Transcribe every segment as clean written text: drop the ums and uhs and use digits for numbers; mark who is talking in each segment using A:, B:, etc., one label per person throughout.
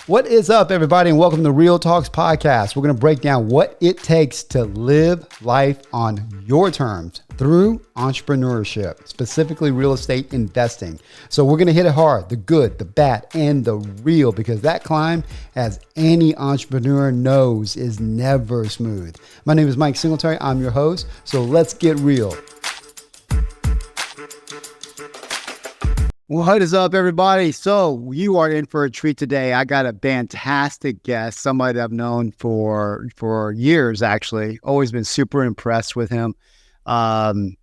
A: What is up, everybody, and welcome to Real Talks Podcast. We're going to break down what it takes to live life on your terms through entrepreneurship, specifically real estate investing. So we're going to hit it hard, the good, the bad, and the real, because that climb, as any entrepreneur knows, is never smooth. My name is Mike Singletary. I'm your host. So let's get real. What is up, everybody? So you are in for a treat today. I got a fantastic guest, somebody that I've known for years, actually. Always been super impressed with him. We've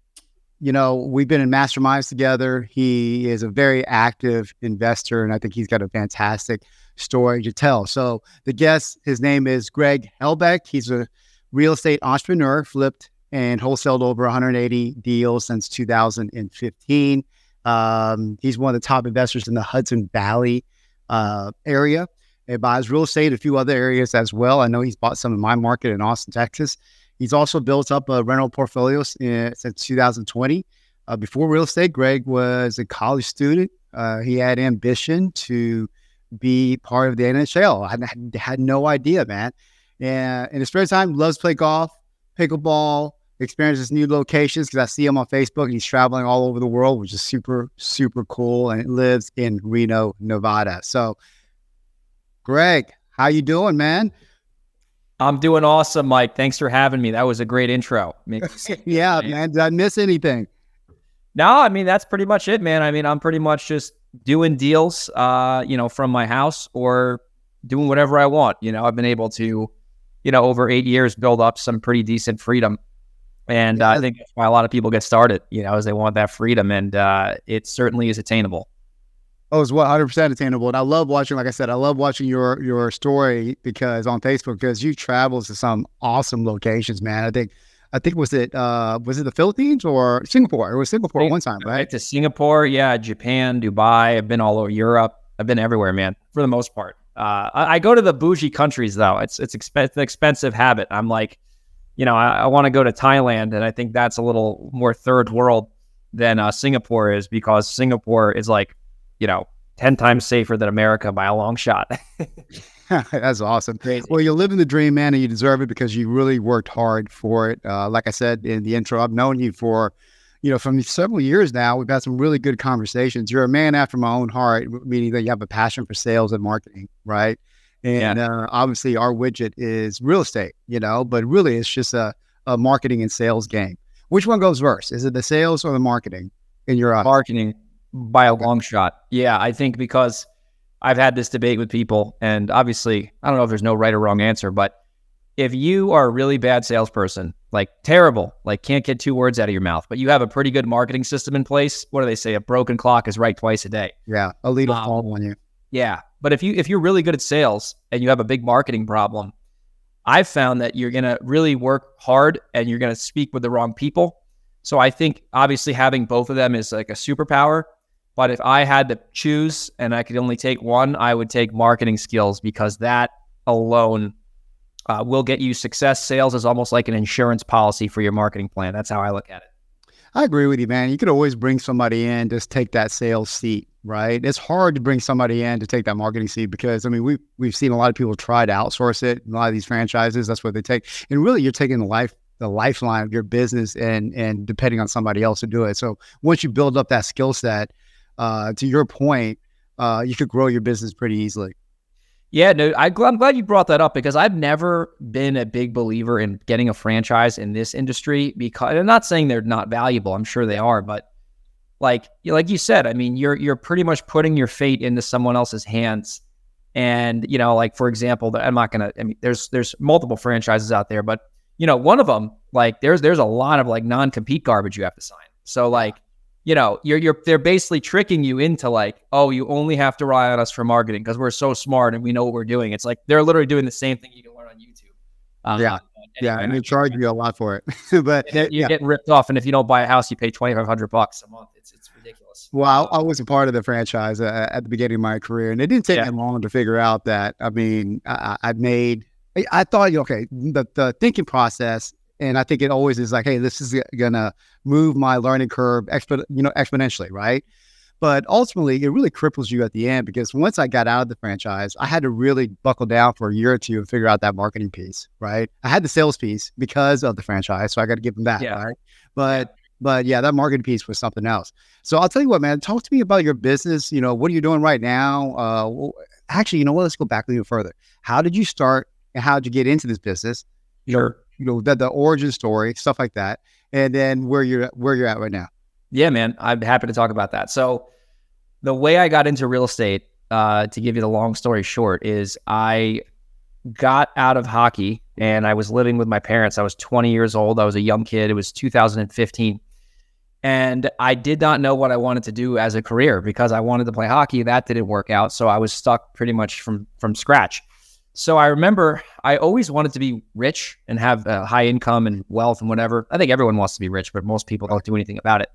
A: been in masterminds together. He is a very active investor, and I think he's got a fantastic story to tell. So the guest, his name is Greg Helbeck. He's a real estate entrepreneur, flipped and wholesaled over 180 deals since 2015. He's one of the top investors in the Hudson Valley area. He buys real estate in a few other areas as well. I know he's bought some in my market in Austin, Texas. He's also built up a rental portfolio since 2020. Before real estate, Greg was a college student. He had ambition to be part of the NHL. I had no idea, man. And in his spare time, loves to play golf, pickleball, experiences new locations, because I see him on Facebook and he's traveling all over the world, which is super, super cool. And he lives in Reno, Nevada. So, Greg, how you doing, man?
B: I'm doing awesome, Mike. Thanks for having me. That was a great intro.
A: Yeah, man. Did I miss anything?
B: No, I mean, that's pretty much it, man. I mean, I'm pretty much just doing deals, from my house or doing whatever I want. I've been able to, over 8 years, build up some pretty decent freedom. And I think that's why a lot of people get started, is they want that freedom, and it certainly is attainable.
A: Oh, it's 100% attainable. And I love watching, like I said, your story because on Facebook, because you traveled to some awesome locations, man. I think was it the Philippines or Singapore? It was Singapore one time, right?
B: To Singapore, yeah, Japan, Dubai. I've been all over Europe. I've been everywhere, man, for the most part. I go to the bougie countries though. It's an expensive habit. I'm like, I want to go to Thailand, and I think that's a little more third world than Singapore is, because Singapore is like, 10 times safer than America by a long shot.
A: That's awesome.
B: Crazy.
A: Well, you're living the dream, man, and you deserve it because you really worked hard for it. Like I said in the intro, I've known you for, from several years now. We've had some really good conversations. You're a man after my own heart, meaning that you have a passion for sales and marketing, right? And obviously our widget is real estate, but really it's just a marketing and sales game. Which one goes first? Is it the sales or the marketing in your eyes?
B: Marketing by a long shot. Yeah, I think because I've had this debate with people, and obviously I don't know if there's no right or wrong answer, but if you are a really bad salesperson, like terrible, like can't get 2 words out of your mouth, but you have a pretty good marketing system in place, what do they say? A broken clock is right twice a day.
A: Yeah, a lead will fall on you.
B: Yeah. But if you're really good at sales and you have a big marketing problem, I've found that you're going to really work hard and you're going to speak with the wrong people. So I think obviously having both of them is like a superpower. But if I had to choose and I could only take one, I would take marketing skills, because that alone will get you success. Sales is almost like an insurance policy for your marketing plan. That's how I look at it.
A: I agree with you, man. You could always bring somebody in, just take that sales seat, right? It's hard to bring somebody in to take that marketing seat because, I mean, we've seen a lot of people try to outsource it. A lot of these franchises, that's what they take. And really, you're taking the lifeline of your business and depending on somebody else to do it. So once you build up that skill set, to your point, you could grow your business pretty easily.
B: Yeah, no, I'm glad you brought that up, because I've never been a big believer in getting a franchise in this industry, because I'm not saying they're not valuable. I'm sure they are, but like you said, I mean, you're pretty much putting your fate into someone else's hands. And, like, for example, there's multiple franchises out there, but one of them, like there's a lot of like non-compete garbage you have to sign. So like, they're basically tricking you into like, oh, you only have to rely on us for marketing because we're so smart and we know what we're doing. It's like they're literally doing the same thing you can learn on YouTube.
A: And they charge you a lot for it. But
B: you're getting ripped off, and if you don't buy a house, you pay $2,500 a month. It's ridiculous.
A: Well, I was a part of the franchise at the beginning of my career, and it didn't take me long to figure out that. I mean, I thought, okay, the thinking process. And I think it always is like, hey, this is going to move my learning curve exponentially, right? But ultimately, it really cripples you at the end, because once I got out of the franchise, I had to really buckle down for a year or two and figure out that marketing piece, right? I had the sales piece because of the franchise, so I got to give them that,
B: Yeah.
A: right? But yeah, that marketing piece was something else. So I'll tell you what, man, talk to me about your business. What are you doing right now? Actually, you know what? Let's go back a little further. How did you start and how did you get into this business?
B: Sure.
A: The origin story, stuff like that, and then where you're at right now.
B: Yeah, man, I'm happy to talk about that. So the way I got into real estate, to give you the long story short, is I got out of hockey and I was living with my parents. I was 20 years old. I was a young kid. It was 2015. And I did not know what I wanted to do as a career because I wanted to play hockey. That didn't work out. So I was stuck pretty much from scratch. So I remember I always wanted to be rich and have high income and wealth and whatever. I think everyone wants to be rich, but most people don't do anything about it.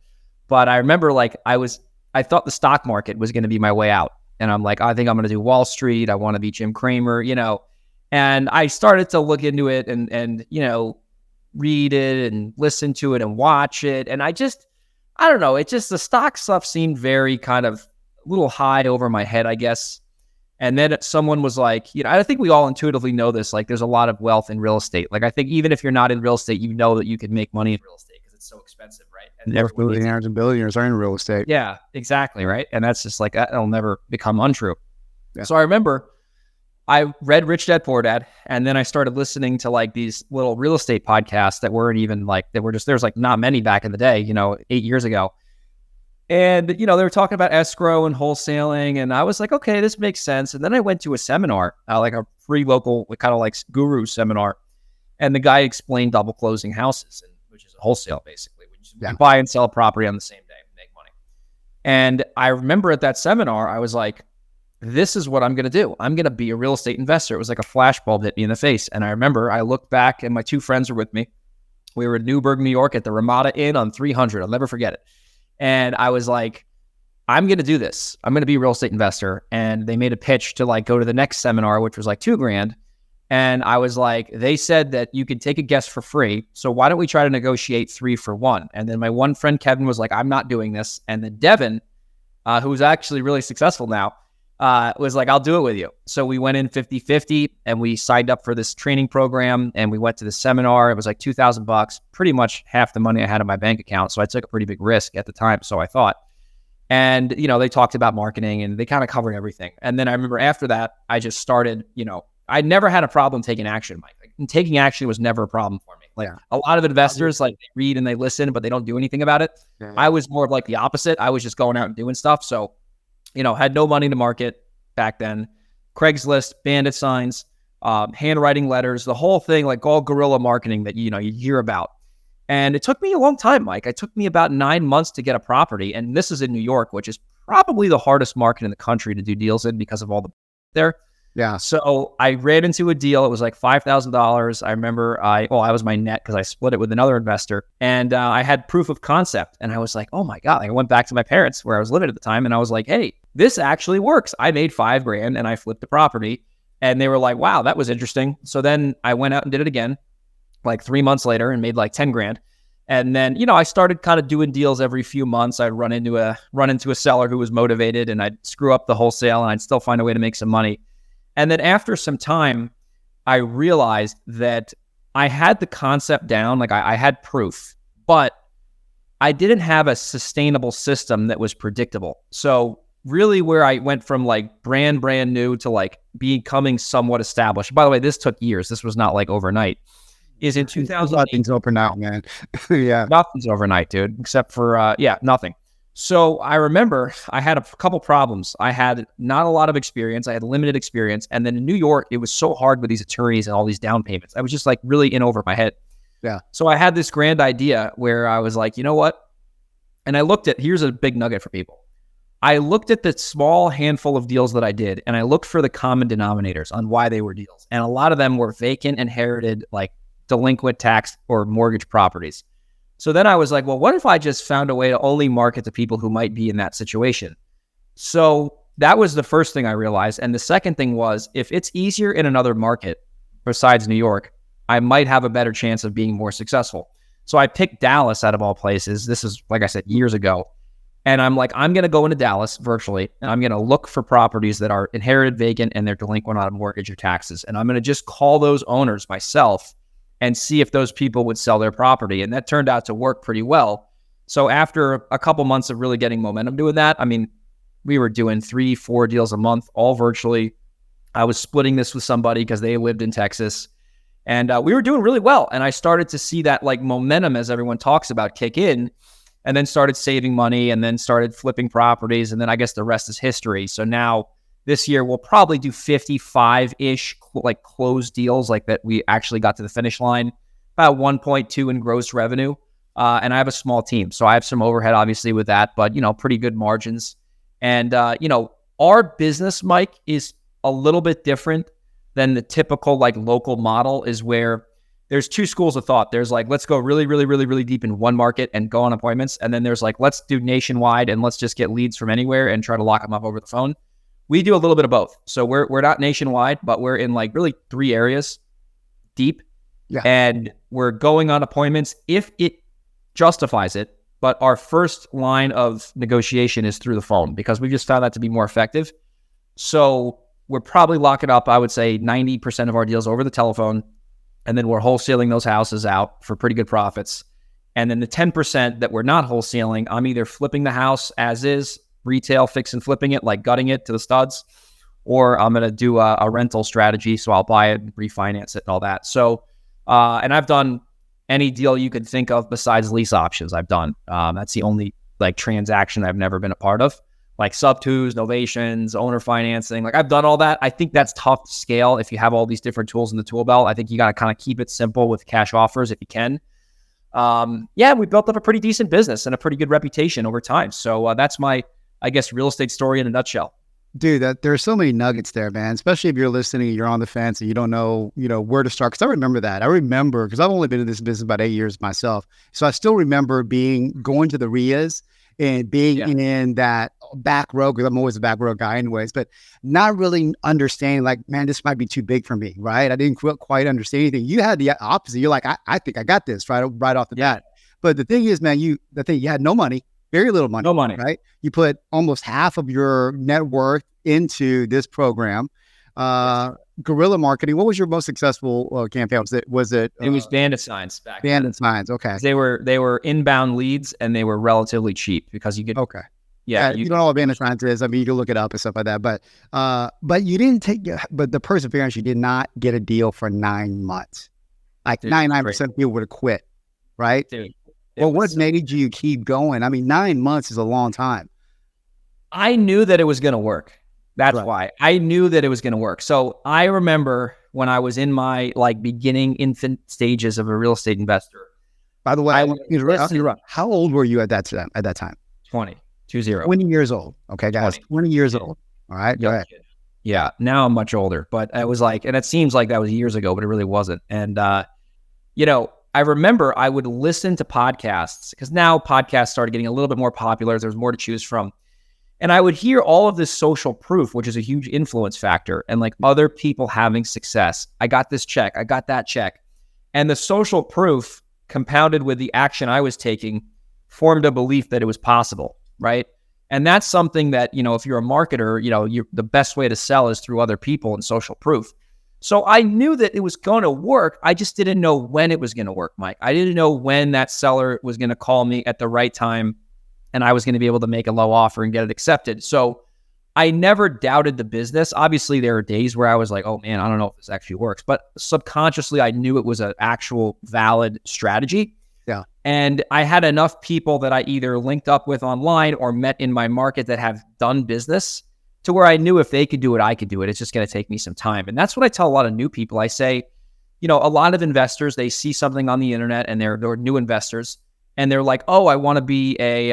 B: But I remember I thought the stock market was going to be my way out. And I'm like, I think I'm going to do Wall Street. I want to be Jim Cramer, And I started to look into it and read it and listen to it and watch it. And I don't know. The stock stuff seemed very kind of a little high over my head, I guess. And then someone was like, I think we all intuitively know this. Like, there's a lot of wealth in real estate. Like, I think even if you're not in real estate, you know that you can make money in real estate because it's so expensive, right? And
A: Millionaires and billionaires are in real estate.
B: Yeah, exactly, right? And that's just like, that'll never become untrue.
A: Yeah.
B: So I remember I read Rich Dad Poor Dad, and then I started listening to like these little real estate podcasts that weren't even like, there's like not many back in the day, 8 years ago. And, they were talking about escrow and wholesaling. And I was like, okay, this makes sense. And then I went to a seminar, like a free local, kind of like guru seminar. And the guy explained double closing houses, which is a wholesale, basically. You buy and sell a property on the same day and make money. And I remember at that seminar, I was like, this is what I'm going to do. I'm going to be a real estate investor. It was like a flashbulb hit me in the face. And I remember I looked back and my two friends were with me. We were in Newburgh, New York at the Ramada Inn on 300. I'll never forget it. And I was like, I'm going to do this. I'm going to be a real estate investor. And they made a pitch to like go to the next seminar, which was like $2,000. And I was like, they said that you could take a guest for free. So why don't we try to negotiate 3 for 1? And then my one friend, Kevin, was like, I'm not doing this. And then Devin, who's actually really successful now, was like, I'll do it with you. So we went in 50-50 and we signed up for this training program and we went to the seminar. It was like $2,000, pretty much half the money I had in my bank account. So I took a pretty big risk at the time. So I thought, and, they talked about marketing and they kind of covered everything. And then I remember after that, I just started, I never had a problem taking action, Mike. Like, taking action was never a problem for me. Like a lot of investors, like they read and they listen, but they don't do anything about it. Yeah. I was more of like the opposite. I was just going out and doing stuff. So, had no money to market back then. Craigslist, bandit signs, handwriting letters, the whole thing, like all guerrilla marketing that, you hear about. And it took me a long time, Mike. It took me about 9 months to get a property. And this is in New York, which is probably the hardest market in the country to do deals in because of all the there. Yeah. So I ran into a deal. It was like $5,000. I remember I was my net because I split it with another investor. And I had proof of concept. And I was like, oh my God. Like, I went back to my parents where I was living at the time. And I was like, hey, this actually works. I made $5,000 and I flipped the property. And they were like, wow, that was interesting. So then I went out and did it again, like 3 months later, and made like $10,000. And then, I started kind of doing deals every few months. I'd run into a seller who was motivated and I'd screw up the wholesale and I'd still find a way to make some money. And then after some time, I realized that I had the concept down, like I had proof, but I didn't have a sustainable system that was predictable. So really where I went from like brand new to like becoming somewhat established. By the way, this took years. This was not like overnight. Is in 2008.
A: Nothing's overnight, man. Yeah.
B: Nothing's overnight, dude, except for, nothing. So I remember I had a couple problems. I had not a lot of experience. I had limited experience. And then in New York, it was so hard with these attorneys and all these down payments. I was just like really in over my head. Yeah. So I had this grand idea where I was like, you know what? And here's a big nugget for people. I looked at the small handful of deals that I did, and I looked for the common denominators on why they were deals. And a lot of them were vacant, inherited, like delinquent tax or mortgage properties. So then I was like, well, what if I just found a way to only market to people who might be in that situation? So that was the first thing I realized. And the second thing was, if it's easier in another market besides New York, I might have a better chance of being more successful. So I picked Dallas out of all places. This is, like I said, years ago. And I'm like, I'm going to go into Dallas virtually, and I'm going to look for properties that are inherited vacant and they're delinquent on mortgage or taxes. And I'm going to just call those owners myself and see if those people would sell their property. And that turned out to work pretty well. So after a couple months of really getting momentum doing that, I mean, we were doing 3-4 deals a month, all virtually. I was splitting this with somebody because they lived in Texas. And we were doing really well. And I started to see that like momentum, as everyone talks about, kick in, and then started saving money and then started flipping properties. And then I guess the rest is history. So now this year we'll probably do 55-ish like closed deals like that we actually got to the finish line, about 1.2 in gross revenue. And I have a small team. So I have some overhead obviously with that, but pretty good margins. And our business, Mike, is a little bit different than the typical like local model, is where there's two schools of thought. There's like, let's go really, really, really, really deep in one market and go on appointments. And then there's like, let's do nationwide and let's just get leads from anywhere and try to lock them up over the phone. We do a little bit of both. So we're not nationwide, but we're in like really 3 areas deep.
A: Yeah.
B: And we're going on appointments if it justifies it. But our first line of negotiation is through the phone because we just found that to be more effective. So we're probably locking up, I would say 90% of our deals over the telephone. And then we're wholesaling those houses out for pretty good profits. And then the 10% that we're not wholesaling, I'm either flipping the house as is, retail, fix and flipping it, like gutting it to the studs, or I'm going to do a rental strategy. So I'll buy it, refinance it and all that. So, and I've done any deal you could think of besides lease options I've done. That's the only like transaction I've never been a part of. Like sub-twos, novations, owner financing. Like I've done all that. I think that's tough to scale if you have all these different tools in the tool belt. I think you got to kind of keep it simple with cash offers if you can. We built up a pretty decent business and a pretty good reputation over time. So that's my, I guess, real estate story in a nutshell.
A: Dude, there's so many nuggets there, man. Especially if you're listening, you're on the fence and you don't know, where to start. Because I remember that. I remember because I've only been in this business about 8 years myself. So I still remember going to the RIAs and being in that back row, because I'm always a back row guy anyways, but not really understanding like, man, this might be too big for me, right? I didn't quite understand anything. You had the opposite. You're like, I think I got this right off the bat. But the thing is, man, you had no money, very little money.
B: No money.
A: Right? You put almost half of your net worth into this program. Guerrilla marketing. What was your most successful campaign? Was it
B: Bandit Signs back
A: then?
B: Bandit
A: Signs. Okay.
B: They were inbound leads and they were relatively cheap because you could.
A: Okay.
B: Yeah.
A: You don't know what Bandit Signs is. I mean, you can look it up and stuff like that. But you didn't but the perseverance, you did not get a deal for 9 months. Like 99% of people would have quit. Right.
B: Dude,
A: well, what made you keep going? I mean, 9 months is a long time.
B: I knew that it was going to work. That's why I knew that it was going to work. So I remember when I was in my like beginning infant stages of a real estate investor.
A: By the way, how old were you at that time?
B: 20
A: years old. Okay, guys, 20 years old. All right, go ahead.
B: Yeah, now I'm much older, but I was like, and it seems like that was years ago, but it really wasn't. And, I remember I would listen to podcasts because now podcasts started getting a little bit more popular. There's more to choose from. And I would hear all of this social proof, which is a huge influence factor, and like other people having success. I got this check. I got that check. And the social proof compounded with the action I was taking formed a belief that it was possible, right? And that's something that, if you're a marketer, the best way to sell is through other people and social proof. So I knew that it was going to work. I just didn't know when it was going to work, Mike. I didn't know when that seller was going to call me at the right time and I was going to be able to make a low offer and get it accepted. So I never doubted the business. Obviously, there are days where I was like, oh man, I don't know if this actually works. But subconsciously, I knew it was an actual valid strategy.
A: Yeah.
B: And I had enough people that I either linked up with online or met in my market that have done business to where I knew if they could do it, I could do it. It's just going to take me some time. And that's what I tell a lot of new people. I say, a lot of investors, they see something on the internet and they're new investors. And they're like, oh, I want to be a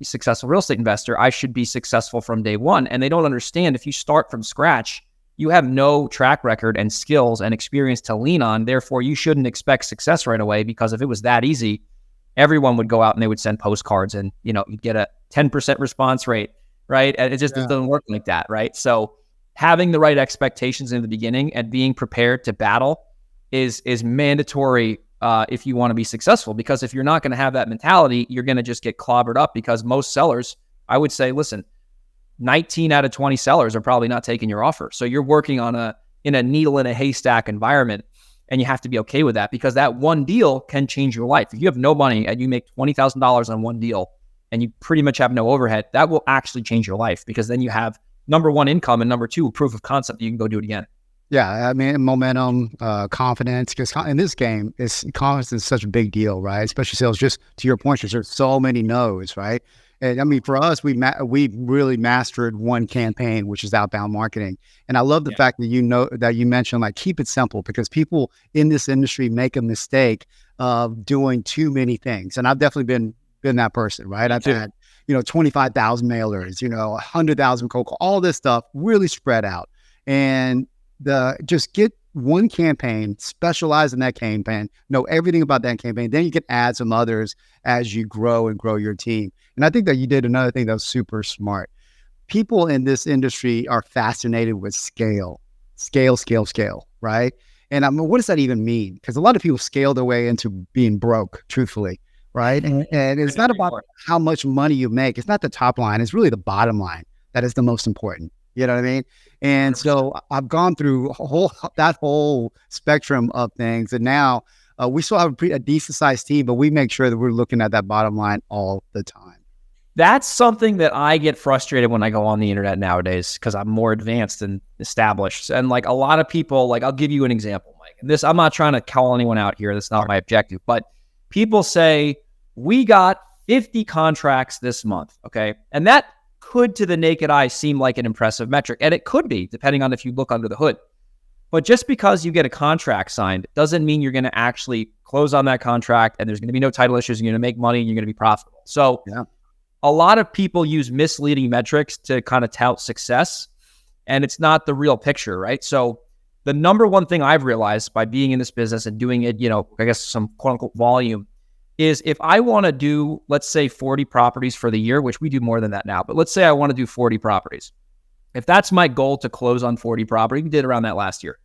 B: successful real estate investor. I should be successful from day one. And they don't understand if you start from scratch, you have no track record and skills and experience to lean on. Therefore, you shouldn't expect success right away because if it was that easy, everyone would go out and they would send postcards and, you'd get a 10% response rate, right? And it just doesn't work like that, right? So having the right expectations in the beginning and being prepared to battle is mandatory if you want to be successful. Because if you're not going to have that mentality, you're going to just get clobbered up, because most sellers, I would say, listen, 19 out of 20 sellers are probably not taking your offer. So you're working in a needle in a haystack environment, and you have to be okay with that, because that one deal can change your life. If you have no money and you make $20,000 on one deal and you pretty much have no overhead, that will actually change your life, because then you have number one, income, and number two, proof of concept. You can go do it again.
A: Yeah, I mean, momentum, confidence, because in this game, confidence is such a big deal, right? Especially sales, just to your point, there's so many no's, right? And I mean, for us, we really mastered one campaign, which is outbound marketing. And I love the fact that you mentioned, like, keep it simple, because people in this industry make a mistake of doing too many things. And I've definitely been that person, right? I've had 25,000 mailers, 100,000 cold calls, all this stuff really spread out. And just get one campaign, specialize in that campaign, know everything about that campaign. Then you can add some others as you grow and grow your team. And I think that you did another thing that was super smart. People in this industry are fascinated with scale, right? And I mean, what does that even mean? Because a lot of people scale their way into being broke, truthfully, right? And it's not about how much money you make. It's not the top line. It's really the bottom line that is the most important. You know what I mean? And so I've gone through that whole spectrum of things. And now we still have a decent sized team, but we make sure that we're looking at that bottom line all the time.
B: That's something that I get frustrated when I go on the internet nowadays, because I'm more advanced and established. And like a lot of people, like, I'll give you an example, Mike. And this, I'm not trying to call anyone out here. That's not my objective. But people say, we got 50 contracts this month. Okay. And that could, to the naked eye, seem like an impressive metric. And it could be, depending on if you look under the hood. But just because you get a contract signed doesn't mean you're going to actually close on that contract, and there's going to be no title issues, and you're going to make money, and you're going to be profitable. So a lot of people use misleading metrics to kind of tout success, and it's not the real picture, right? So the number one thing I've realized by being in this business and doing it, I guess some quote unquote volume, is if I want to do, let's say 40 properties for the year, which we do more than that now, but let's say I want to do 40 properties. If that's my goal, to close on 40 properties, we did around that last year.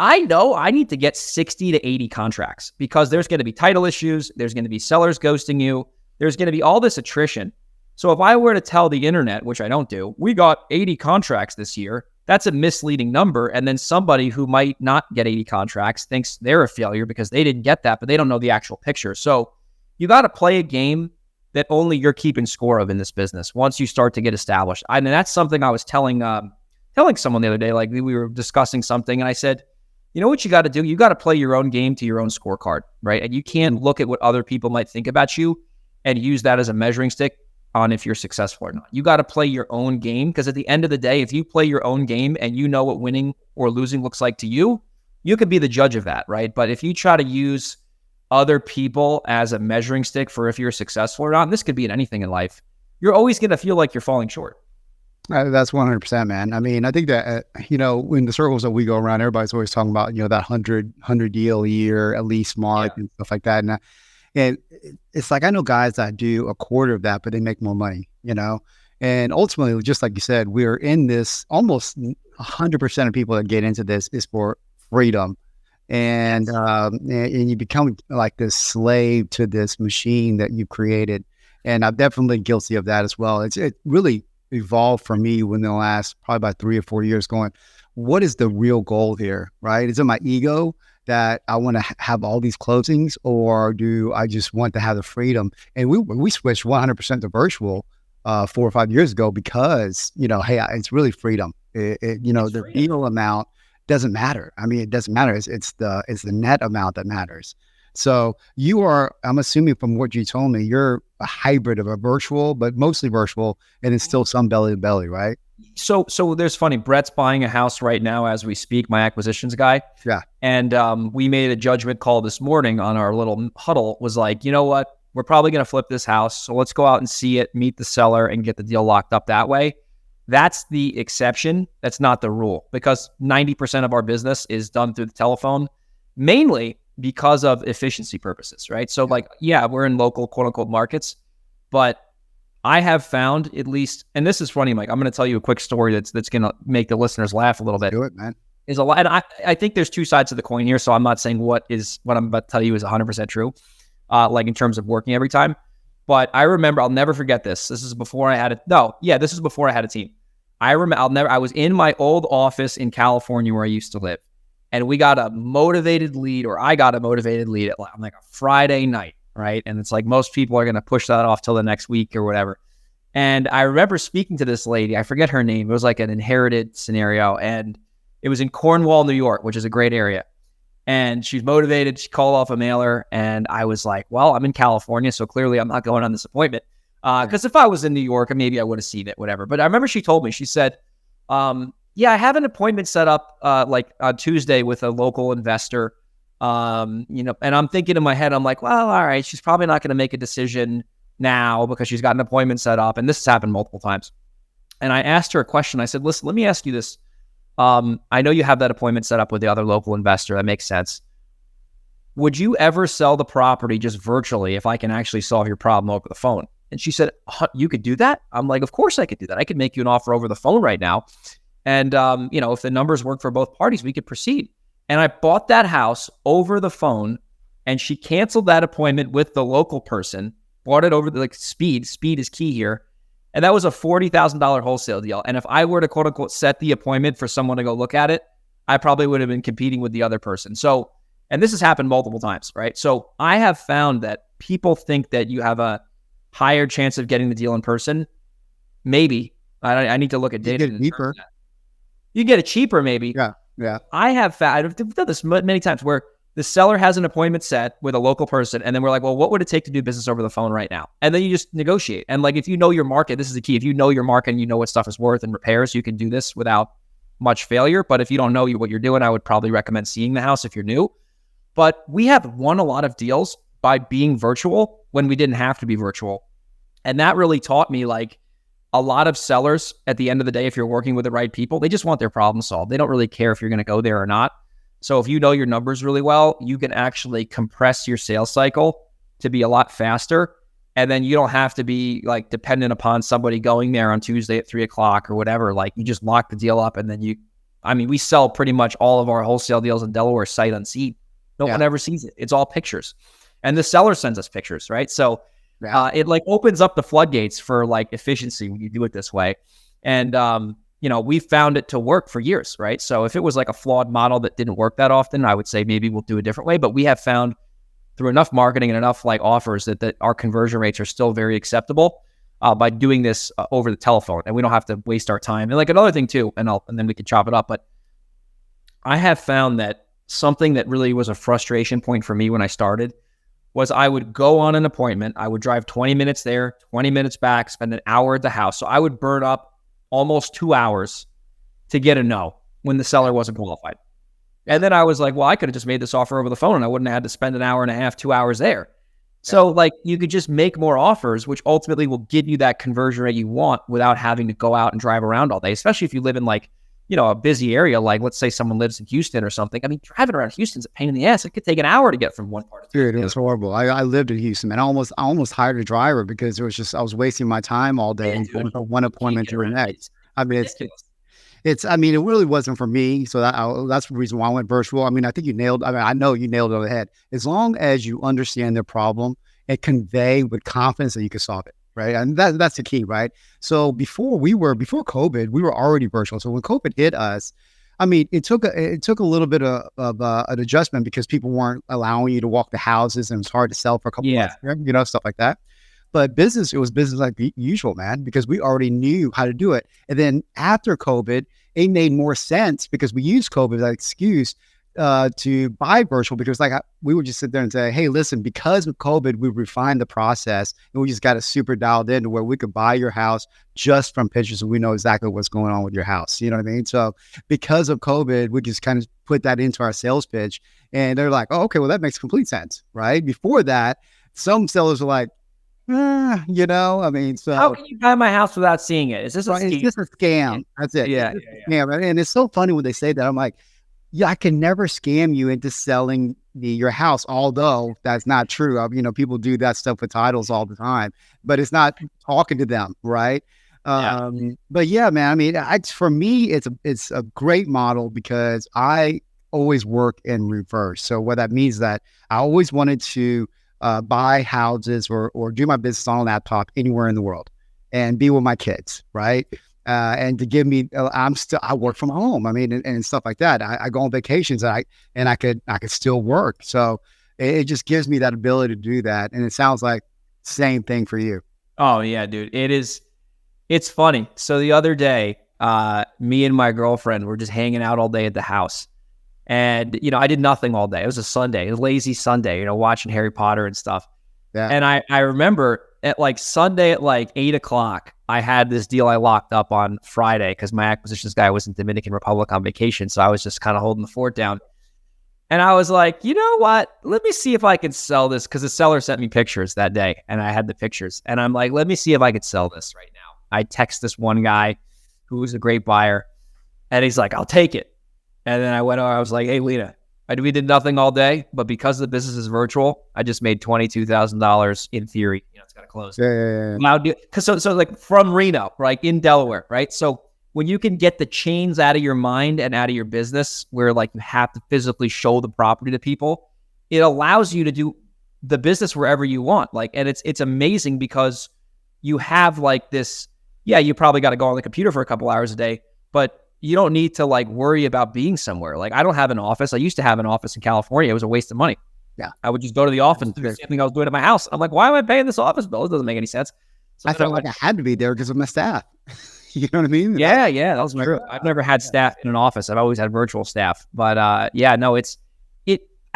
B: I know I need to get 60 to 80 contracts, because there's going to be title issues. There's going to be sellers ghosting you. There's going to be all this attrition. So if I were to tell the internet, which I don't do, we got 80 contracts this year, that's a misleading number. And then somebody who might not get 80 contracts thinks they're a failure because they didn't get that, but they don't know the actual picture. So you got to play a game that only you're keeping score of in this business once you start to get established. And that's something I was telling someone the other day. Like, we were discussing something, and I said, you know what you got to do? You got to play your own game to your own scorecard, right? And you can't look at what other people might think about you and use that as a measuring stick on if you're successful or not. You got to play your own game, because at the end of the day, if you play your own game and you know what winning or losing looks like to you, you could be the judge of that, right? But if you try to use other people as a measuring stick for if you're successful or not, and this could be in anything in life, you're always going to feel like you're falling short.
A: That's 100%, man. I mean, I think that, in the circles that we go around, everybody's always talking about, that 100 deal a year, at least mark and stuff like that. And it's like, I know guys that do a quarter of that, but they make more money, and ultimately, just like you said, we're in this, almost 100% of people that get into this is for freedom. And you become like this slave to this machine that you created. And I'm definitely guilty of that as well. It really evolved for me within the last probably about 3 or 4 years, going, what is the real goal here, right? Is it my ego that I want to have all these closings, or do I just want to have the freedom? And we switched 100% to virtual 4 or 5 years ago, because, hey, it's really freedom. The deal amount doesn't matter. I mean, it doesn't matter. It's the net amount that matters. So you are, I'm assuming from what you told me, you're a hybrid of a virtual, but mostly virtual, and it's still some belly to belly, right?
B: So there's funny. Brett's buying a house right now as we speak, my acquisitions guy.
A: Yeah.
B: And we made a judgment call this morning on our little huddle. Was like, you know what? We're probably going to flip this house. So let's go out and see it, meet the seller, and get the deal locked up that way. That's the exception. That's not the rule, because 90% of our business is done through the telephone, mainly because of efficiency purposes, right? So we're in local quote unquote markets, but I have found, at least, and this is funny, Mike, I'm going to tell you a quick story that's going to make the listeners laugh a little bit.
A: Do it, man.
B: is a lot. And I think there's two sides to the coin here. So I'm not saying what I'm about to tell you is 100% true, like in terms of working every time. But I remember, I'll never forget this. This is before I had this is before I had a team. I was in my old office in California where I used to live. And I got a motivated lead at like a Friday night, right? And it's like most people are going to push that off till the next week or whatever. And I remember speaking to this lady. I forget her name. It was like an inherited scenario. And it was in Cornwall, New York, which is a great area. And she's motivated. She called off a mailer. And I was like, well, I'm in California, so clearly I'm not going on this appointment. Because if I was in New York, maybe I would have seen it, whatever. But I remember she told me, she said, yeah, I have an appointment set up like on Tuesday with a local investor. And I'm thinking in my head, I'm like, well, all right, she's probably not going to make a decision now because she's got an appointment set up. And this has happened multiple times. And I asked her a question. I said, listen, let me ask you this. I know you have that appointment set up with the other local investor. That makes sense. Would you ever sell the property just virtually if I can actually solve your problem over the phone? And she said, you could do that? I'm like, of course I could do that. I could make you an offer over the phone right now. And, if the numbers work for both parties, we could proceed. And I bought that house over the phone, and she canceled that appointment with the local person, bought it over speed. Speed is key here. And that was a $40,000 wholesale deal. And if I were to quote unquote set the appointment for someone to go look at it, I probably would have been competing with the other person. So, and this has happened multiple times, right? So I have found that people think that you have a higher chance of getting the deal in person. Maybe. I need to look at data.
A: You get it cheaper.
B: You get it cheaper, maybe.
A: Yeah.
B: I have found, I've done this many times where the seller has an appointment set with a local person, and then we're like, well, what would it take to do business over the phone right now? And then you just negotiate. And like, if you know your market, this is the key. If you know your market and you know what stuff is worth and repairs, you can do this without much failure. But if you don't know what you're doing, I would probably recommend seeing the house if you're new. But we have won a lot of deals by being virtual when we didn't have to be virtual. And that really taught me, like, a lot of sellers at the end of the day, if you're working with the right people, they just want their problem solved. They don't really care if you're going to go there or not. So if you know your numbers really well, you can actually compress your sales cycle to be a lot faster. And then you don't have to be like dependent upon somebody going there on Tuesday at 3:00 or whatever. Like, you just lock the deal up, and then we sell pretty much all of our wholesale deals in Delaware sight unseen. No one ever sees it. It's all pictures. And the seller sends us pictures, right? So it like opens up the floodgates for like efficiency when you do it this way. And, we found it to work for years, right? So if it was like a flawed model that didn't work that often, I would say maybe we'll do a different way. But we have found through enough marketing and enough like offers that our conversion rates are still very acceptable by doing this over the telephone. And we don't have to waste our time. And like another thing too, and then we can chop it up. But I have found that something that really was a frustration point for me when I started was I would go on an appointment. I would drive 20 minutes there, 20 minutes back, spend an hour at the house. So I would burn up almost 2 hours to get a no when the seller wasn't qualified. And then I was like, well, I could have just made this offer over the phone and I wouldn't have had to spend an hour and a half, 2 hours there. So like, you could just make more offers, which ultimately will give you that conversion rate you want without having to go out and drive around all day, especially if you live in like, a busy area. Like, let's say someone lives in Houston or something. I mean, driving around Houston's a pain in the ass. It could take an hour to get from one part of
A: Dude, it was horrible. I lived in Houston, man. I almost hired a driver because I was wasting my time all day and going from one appointment to the next. I mean, it really wasn't for me. So that's the reason why I went virtual. I mean, I think I know you nailed it on the head. As long as you understand their problem and convey with confidence that you can solve it. Right. And that's the key. Right. So before COVID, we were already virtual. So when COVID hit us, I mean, it took a little bit of an adjustment because people weren't allowing you to walk the houses, and it was hard to sell for a couple months, stuff like that. But it was business like usual, man, because we already knew how to do it. And then after COVID, it made more sense because we used COVID as an excuse to buy virtual, because like we would just sit there and say, hey, listen, because of COVID, we refined the process and we just got it super dialed in to where we could buy your house just from pictures and we know exactly what's going on with your house. You know what I mean? So because of COVID, we just kind of put that into our sales pitch, and they're like, oh, okay, well, that makes complete sense, right? Before that, some sellers are like, I mean, so
B: how can you buy my house without seeing it? Is this
A: it's just a scam? That's it.
B: Yeah.
A: Scam. And it's so funny when they say that. I'm like, yeah, I can never scam you into selling your house, although that's not true. People do that stuff with titles all the time, but it's not talking to them, right? But yeah, man, I mean, for me, it's a great model because I always work in reverse. So what that means is that I always wanted to buy houses or do my business on a laptop anywhere in the world and be with my kids, right? And to give me, I work from home. I mean, and stuff like that. I go on vacations and I could still work. So it just gives me that ability to do that. And it sounds like same thing for you.
B: Oh yeah, dude. It's funny. So the other day, me and my girlfriend were just hanging out all day at the house. And, I did nothing all day. It was a Sunday, a lazy Sunday, watching Harry Potter and stuff.
A: Yeah.
B: And I remember at Sunday at 8:00, I had this deal I locked up on Friday because my acquisitions guy was in Dominican Republic on vacation. So I was just kind of holding the fort down. And I was like, you know what? Let me see if I can sell this, because the seller sent me pictures that day and I had the pictures. And I'm like, let me see if I could sell this right now. I text this one guy who was a great buyer, and he's like, I'll take it. And then I was like, hey, Lena, we did nothing all day, but because the business is virtual, I just made $22,000 in theory. It's got to close.
A: Yeah.
B: Now, so from Reno, right, in Delaware, right? So when you can get the chains out of your mind and out of your business where you have to physically show the property to people, it allows you to do the business wherever you want. And it's amazing because you have this, you probably got to go on the computer for a couple hours a day, but you don't need to worry about being somewhere. I don't have an office. I used to have an office in California. It was a waste of money.
A: Yeah.
B: I would just go to the office and do the same thing I was doing at my house. I'm like, why am I paying this office bill? It doesn't make any sense. So
A: I felt like I had to be there because of my staff. You know what I mean?
B: Yeah. That was true. I've never had staff in an office. I've always had virtual staff. But I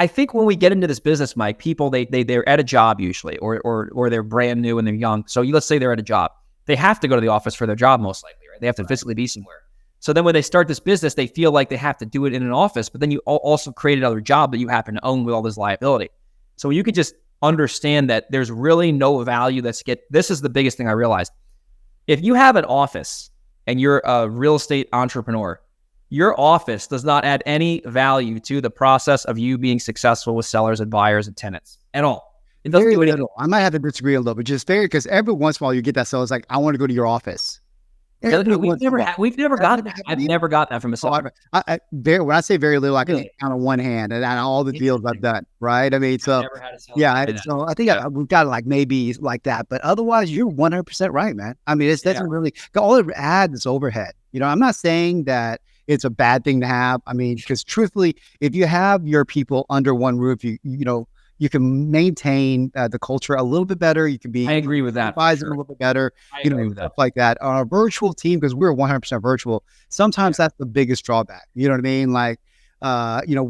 B: think when we get into this business, Mike, people, they're at a job usually, or they're brand new and they're young. So let's say they're at a job. They have to go to the office for their job, most likely, right? They have to physically be somewhere. So then when they start this business, they feel like they have to do it in an office, but then you also create another job that you happen to own with all this liability. So you could just understand that there's really no value this is the biggest thing I realized. If you have an office and you're a real estate entrepreneur, your office does not add any value to the process of you being successful with sellers and buyers and tenants at all. It doesn't do anything.
A: I might have to disagree a little bit, just very, because every once in a while you get that seller, it's like, I want to go to your office.
B: We've never gotten that. I've never gotten that from a seller.
A: When I say very little, I can count on one hand, and all the deals I've done, right? I mean, so so I think we've got maybe like that, but otherwise, you're 100% right, man. I mean, it doesn't really all it adds is overhead. I'm not saying that it's a bad thing to have. I mean, because truthfully, if you have your people under one roof, you can maintain the culture a little bit better. You can be,
B: I agree with that.
A: Advise them a little bit better, stuff like that. On a virtual team, because we're 100% virtual, sometimes that's the biggest drawback. You know what I mean?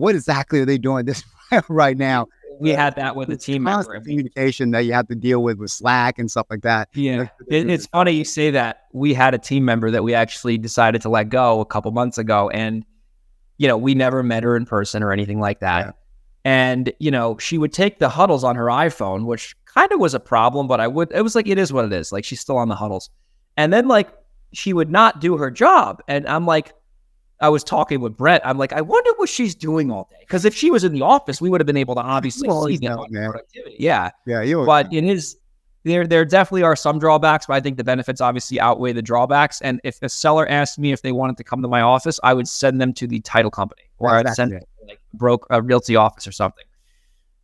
A: What exactly are they doing this right now?
B: We had that with a team member.
A: Communication that you have to deal with Slack and stuff like that.
B: Yeah. It's funny you say that. We had a team member that we actually decided to let go a couple months ago. And, we never met her in person or anything like that. Yeah. And, she would take the huddles on her iPhone, which kind of was a problem, but it was it is what it is. She's still on the huddles. And then she would not do her job. And I was talking with Brett. I'm like, I wonder what she's doing all day. Because if she was in the office, we would have been able to obviously see the productivity. Yeah.
A: Yeah.
B: But it is, there definitely are some drawbacks, but I think the benefits obviously outweigh the drawbacks. And if a seller asked me if they wanted to come to my office, I would send them to the title company, or I'd send them broke a realty office or something.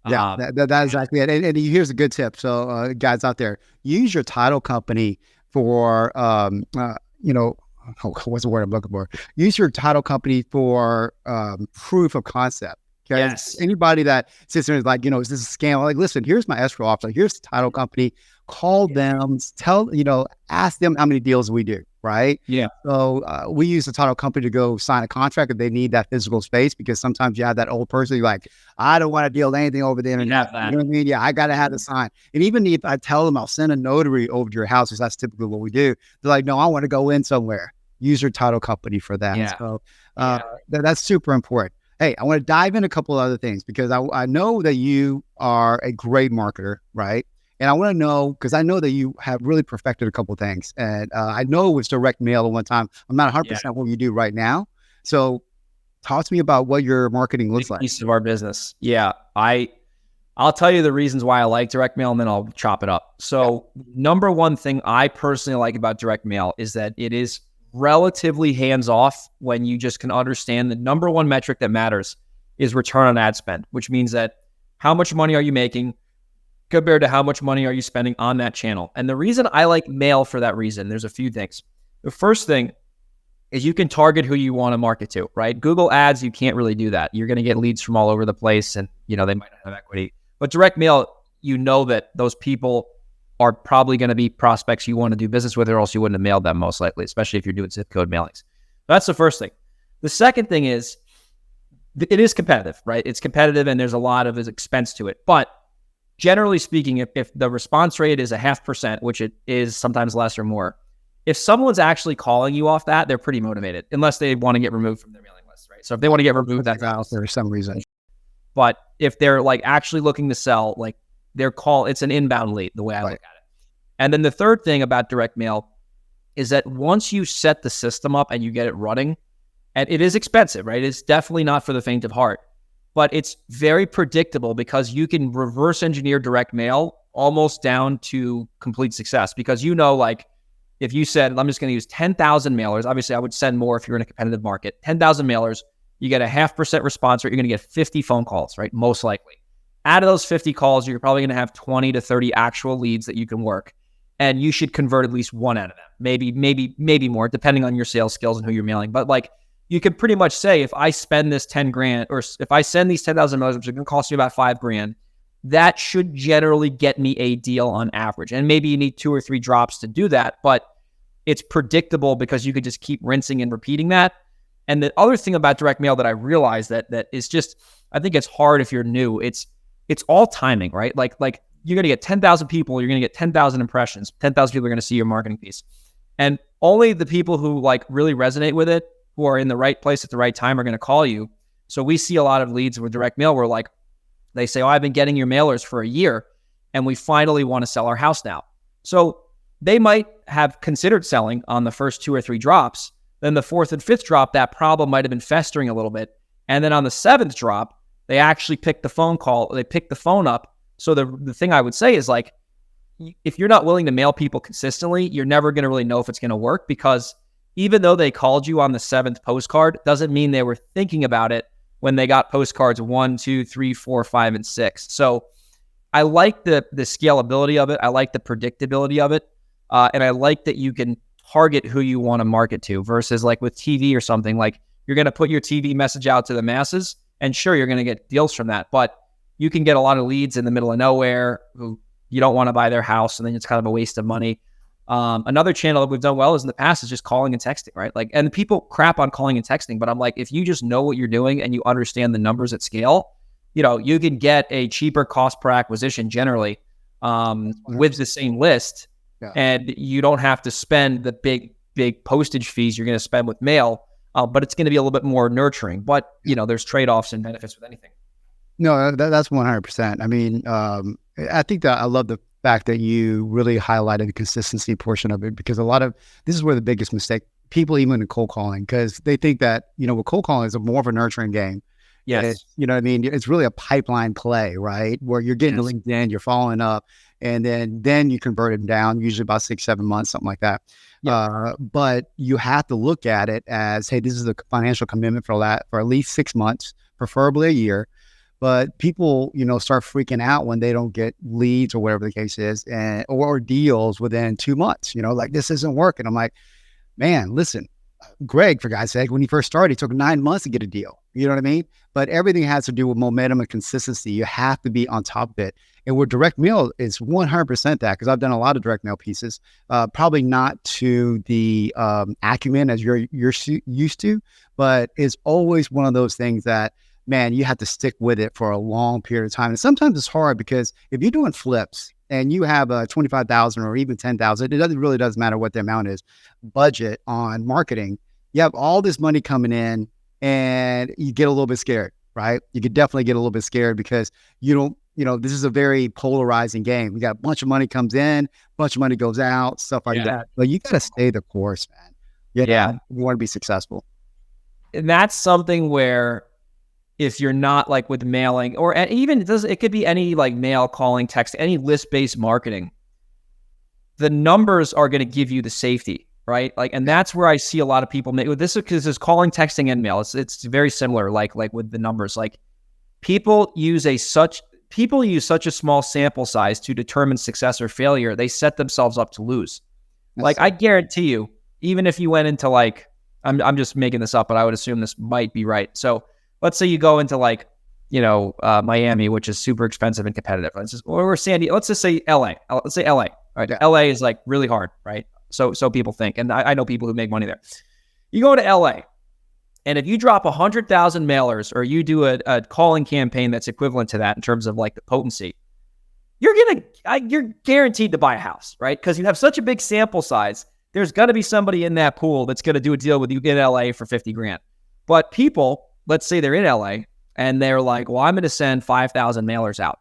A: Yeah, that's exactly it. And here's a good tip. So guys out there, use your title company for, what's the word I'm looking for? Use your title company for proof of concept. Okay.
B: Yes.
A: Anybody that sits there and is like, is this a scam? Listen, here's my escrow officer. Here's the title company. Call them, ask them how many deals we do. Right.
B: Yeah.
A: So we use the title company to go sign a contract if they need that physical space, because sometimes you have that old person, you're like, I don't want to deal with anything over the internet. You know what I mean? Yeah, I got to have the sign. And even if I tell them I'll send a notary over to your house, because that's typically what we do, they're like, no, I want to go in somewhere. Use your title company for that. Yeah. So that's super important. Hey, I want to dive in a couple of other things, because I know that you are a great marketer, right? And I want to know, because I know that you have really perfected a couple of things. And I know it was direct mail at one time. I'm not 100% what you do right now. So talk to me about what your marketing looks like.
B: Piece of our business. Yeah. I I'll tell you the reasons why I like direct mail, and then I'll chop it up. So number one thing I personally like about direct mail is that it is relatively hands-off when you just can understand the number one metric that matters is return on ad spend, which means that how much money are you making compared to how much money are you spending on that channel. And the reason I like mail for that reason, there's a few things. The first thing is you can target who you want to market to, right? Google ads, you can't really do that. You're going to get leads from all over the place and, they might not have equity. But direct mail, that those people are probably going to be prospects you want to do business with, or else you wouldn't have mailed them most likely, especially if you're doing zip code mailings. That's the first thing. The second thing is it is competitive, right? It's competitive and there's a lot of expense to it. But generally speaking, if the response rate is 0.5%, which it is sometimes less or more, if someone's actually calling you off that, they're pretty motivated, unless they want to get removed from their mailing list, right? So if they want to get removed, that's out
A: for some reason.
B: But if they're like actually looking to sell, like it's an inbound lead, the way I look at it. And then the third thing about direct mail is that once you set the system up and you get it running, and it is expensive, right? It's definitely not for the faint of heart, but it's very predictable because you can reverse engineer direct mail almost down to complete success. Because like if you said, I'm just going to use 10,000 mailers, obviously I would send more if you're in a competitive market, 10,000 mailers, you get a 0.5% response rate, you're going to get 50 phone calls, right? Most likely. Out of those 50 calls, you're probably going to have 20 to 30 actual leads that you can work. And you should convert at least one out of them. Maybe more, depending on your sales skills and who you're mailing. But like, you can pretty much say, if I spend this 10 grand, or if I send these 10,000 mailers, which is going to cost me about 5 grand, that should generally get me a deal on average. And maybe you need 2 or 3 drops to do that, but it's predictable because you could just keep rinsing and repeating that. And the other thing about direct mail that I realized that is just, I think it's hard if you're new. It's all timing, right? Like you're going to get 10,000 people, you're going to get 10,000 impressions. 10,000 people are going to see your marketing piece. And only the people who like really resonate with it, who are in the right place at the right time, are going to call you. So we see a lot of leads with direct mail where like, they say, I've been getting your mailers for a year and we finally want to sell our house now. So they might have considered selling on the first 2 or 3 drops. Then the 4th and 5th drop, that problem might have been festering a little bit. And then on the 7th drop, they actually picked the phone call. They picked the phone up. So the thing I would say is like, if you're not willing to mail people consistently, you're never going to really know if it's going to work, because even though they called you on the 7th postcard, doesn't mean they were thinking about it when they got postcards 1, 2, 3, 4, 5, and 6. So I like the scalability of it. I like the predictability of it. And I like that you can target who you want to market to, versus like with TV or something, like you're going to put your TV message out to the masses, and sure, you're going to get deals from that, but you can get a lot of leads in the middle of nowhere who you don't want to buy their house, and then it's kind of a waste of money. Another channel that we've done well is in the past is just calling and texting, right? Like, and people crap on calling and texting, but I'm like, if you just know what you're doing and you understand the numbers at scale, you can get a cheaper cost per acquisition generally with the same list. Yeah. And you don't have to spend the big postage fees you're going to spend with mail, but it's going to be a little bit more nurturing. But, there's trade-offs and benefits with anything.
A: No, that's 100%. I mean, I think that I love the fact that you really highlighted the consistency portion of it, because this is where the biggest mistake, people even in cold calling, because they think that, with cold calling is more of a nurturing game.
B: Yes.
A: You know what I mean? It's really a pipeline play, right? Where you're getting to LinkedIn, you're following up, and then you convert them down, usually about 6-7 months, something like that. Yeah. But you have to look at it as, hey, this is a financial commitment for at least 6 months, preferably a year. But people, start freaking out when they don't get leads or whatever the case is, or deals within 2 months, like this isn't working. I'm like, man, listen, Greg, for God's sake, when he first started, it took 9 months to get a deal. You know what I mean? But everything has to do with momentum and consistency. You have to be on top of it. And with direct mail, it's 100% that, because I've done a lot of direct mail pieces, probably not to the acumen as you're used to, but it's always one of those things that, man, you have to stick with it for a long period of time. And sometimes it's hard, because if you're doing flips and you have a 25,000 or even 10,000, it really doesn't matter what the amount is, budget on marketing, you have all this money coming in and you get a little bit scared, right? You could definitely get a little bit scared, because this is a very polarizing game. We got a bunch of money comes in, a bunch of money goes out, stuff like that. But you got to stay the course, man. Yeah. You want to be successful.
B: And that's something where if you're not like with mailing, or even it could be any like mail, calling, text, any list-based marketing, the numbers are going to give you the safety, right? Like, and that's where I see a lot of people make with this, because it's calling, texting, and mail. It's very similar, like with the numbers. Like people use such a small sample size to determine success or failure. They set themselves up to lose. Like I guarantee you, even if you went into like, I'm just making this up, but I would assume this might be right. So let's say you go into like, Miami, which is super expensive and competitive. Let's just say LA. Let's say LA. Right? Yeah. LA is like really hard, right? So people think, and I know people who make money there. You go to LA, and if you drop 100,000 mailers, or you do a calling campaign that's equivalent to that in terms of like the potency, you're guaranteed to buy a house, right? Because you have such a big sample size. There's going to be somebody in that pool that's going to do a deal with you in LA for 50 grand. But people, let's say they're in LA and they're like, well, I'm going to send 5,000 mailers out.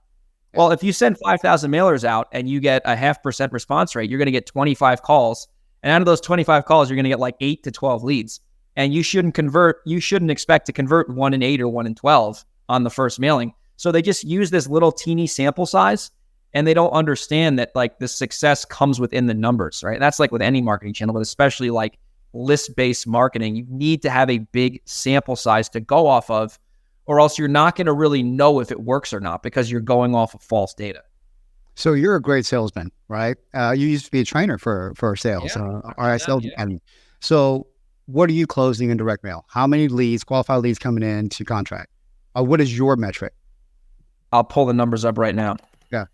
B: Well, if you send 5,000 mailers out and you get a 0.5% response rate, you're going to get 25 calls. And out of those 25 calls, you're going to get like 8 to 12 leads. And you shouldn't expect to convert 1 in 8 or 1 in 12 on the first mailing. So they just use this little teeny sample size, and they don't understand that like the success comes within the numbers, right? That's like with any marketing channel, but especially like list-based marketing, you need to have a big sample size to go off of, or else you're not going to really know if it works or not, because you're going off of false data.
A: So you're a great salesman, right? You used to be a trainer for sales, sales academy. So what are you closing in direct mail? How many leads, qualified leads coming in to contract? What is your metric?
B: I'll pull the numbers up right now.
A: Yeah.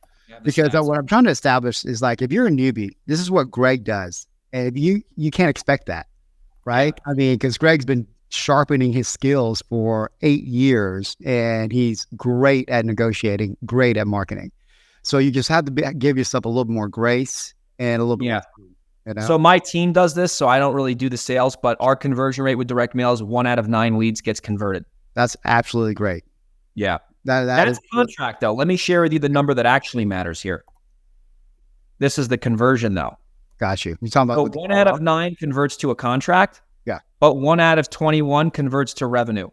A: Because what I'm trying to establish is like, if you're a newbie, this is what Greg does. And you can't expect that, right? I mean, because Greg's been sharpening his skills for 8 years, and he's great at negotiating, great at marketing. So you just have to give yourself a little more grace and a little bit more.
B: So my team does this, so I don't really do the sales, but our conversion rate with direct mail is 1 out of 9 leads gets converted.
A: That's absolutely great.
B: Yeah. That is contract, though. Let me share with you the number that actually matters here. This is the conversion, though.
A: Got you. You're talking about
B: 1 out of 9 converts to a contract.
A: Yeah.
B: But 1 out of 21 converts to revenue.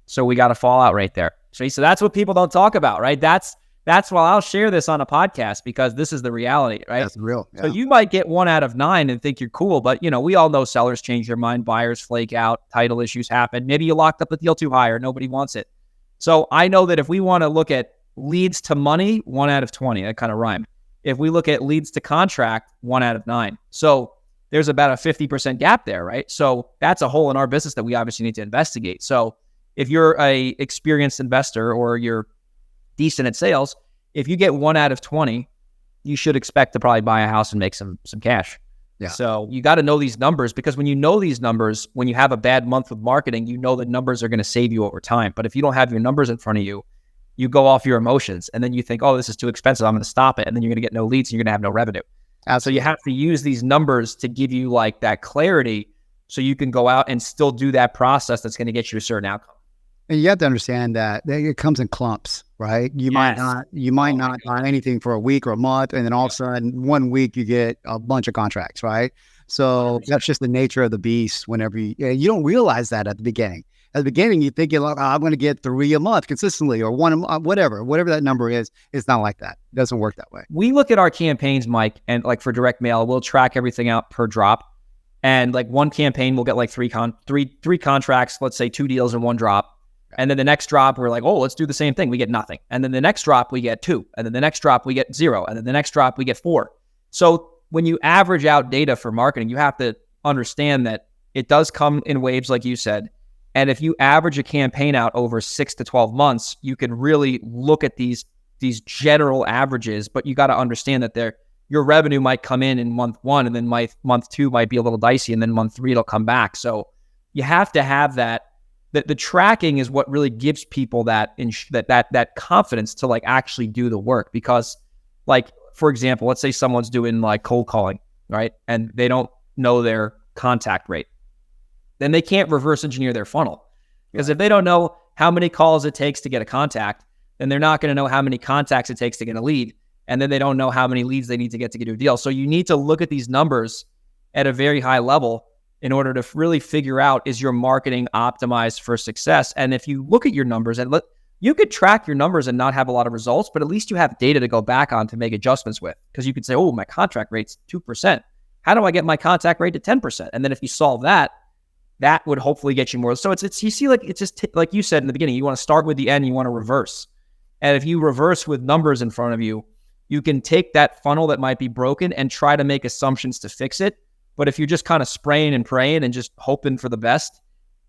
B: So we got a fallout right there. So that's what people don't talk about, right? That's why I'll share this on a podcast, because this is the reality, right?
A: That's real. Yeah.
B: So you might get 1 out of 9 and think you're cool, but we all know sellers change their mind, buyers flake out, title issues happen. Maybe you locked up a deal too high, or nobody wants it. So I know that if we want to look at leads to money, 1 out of 20, that kind of rhymed. If we look at leads to contract, 1 out of 9. So there's about a 50% gap there, right? So that's a hole in our business that we obviously need to investigate. So if you're a experienced investor, or you're decent at sales, if you get 1 out of 20, you should expect to probably buy a house and make some cash.
A: Yeah.
B: So you got to know these numbers, because when you know these numbers, when you have a bad month with marketing, you know the numbers are going to save you over time. But if you don't have your numbers in front of you, you go off your emotions, and then you think, oh, this is too expensive, I'm going to stop it. And then you're going to get no leads, and you're going to have no revenue. So you have to use these numbers to give you like that clarity, so you can go out and still do that process that's going to get you a certain outcome.
A: And you have to understand that it comes in clumps, right? You might not buy anything for a week or a month, and then all of a sudden 1 week you get a bunch of contracts, right? So that's just the nature of the beast. Whenever you don't realize that at the beginning. At the beginning, you think I'm going to get 3 a month consistently, or 1 a month, whatever that number is. It's not like that. It doesn't work that way.
B: We look at our campaigns, Mike, and like for direct mail, we'll track everything out per drop. And like one campaign, we'll get like three contracts, let's say 2 deals in 1 drop. And then the next drop, we're like, oh, let's do the same thing. We get nothing. And then the next drop, we get 2. And then the next drop, we get 0. And then the next drop, we get 4. So when you average out data for marketing, you have to understand that it does come in waves, like you said. And if you average a campaign out over 6 to 12 months, you can really look at these general averages. But you got to understand that your revenue might come in month 1, and then month 2 might be a little dicey, and then month 3 it'll come back. So you have to have that. The tracking is what really gives people that confidence to like actually do the work. Because like, for example, let's say someone's doing like cold calling, right? And they don't know their contact rate. Then they can't reverse engineer their funnel. Because if they don't know how many calls it takes to get a contact, then they're not going to know how many contacts it takes to get a lead. And then they don't know how many leads they need to get a deal. So you need to look at these numbers at a very high level in order to really figure out, is your marketing optimized for success? And if you look at your numbers and you could track your numbers and not have a lot of results, but at least you have data to go back on to make adjustments with, because you could say, oh, my contract rate's 2%. How do I get my contact rate to 10%? And then if you solve that, that would hopefully get you more. So it's you see, like, it's just like you said in the beginning, you want to start with the end, you want to reverse. And if you reverse with numbers in front of you, you can take that funnel that might be broken and try to make assumptions to fix it. But if you're just kind of spraying and praying and just hoping for the best,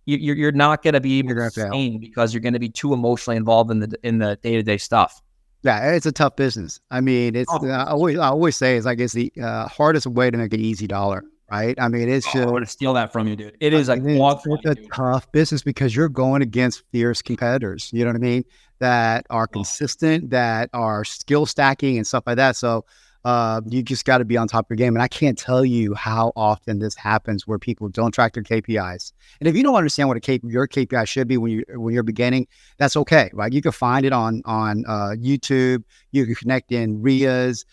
B: you're not going to be able to sustain, because you're going to be too emotionally involved in the day-to-day stuff.
A: Yeah, it's a tough business. I mean, it's I always say it's like it's the hardest way to make an easy dollar, right? I mean, it's just,
B: I want to steal that from you, dude. It is like
A: it's a tough business because you're going against fierce competitors. You know what I mean? That are consistent, that are skill stacking and stuff like that. So you just got to be on top of your game. And I can't tell you how often this happens where people don't track their KPIs. And if you don't understand what your KPI should be when you're beginning, that's okay, right? You can find it on YouTube. You can connect in RIAs.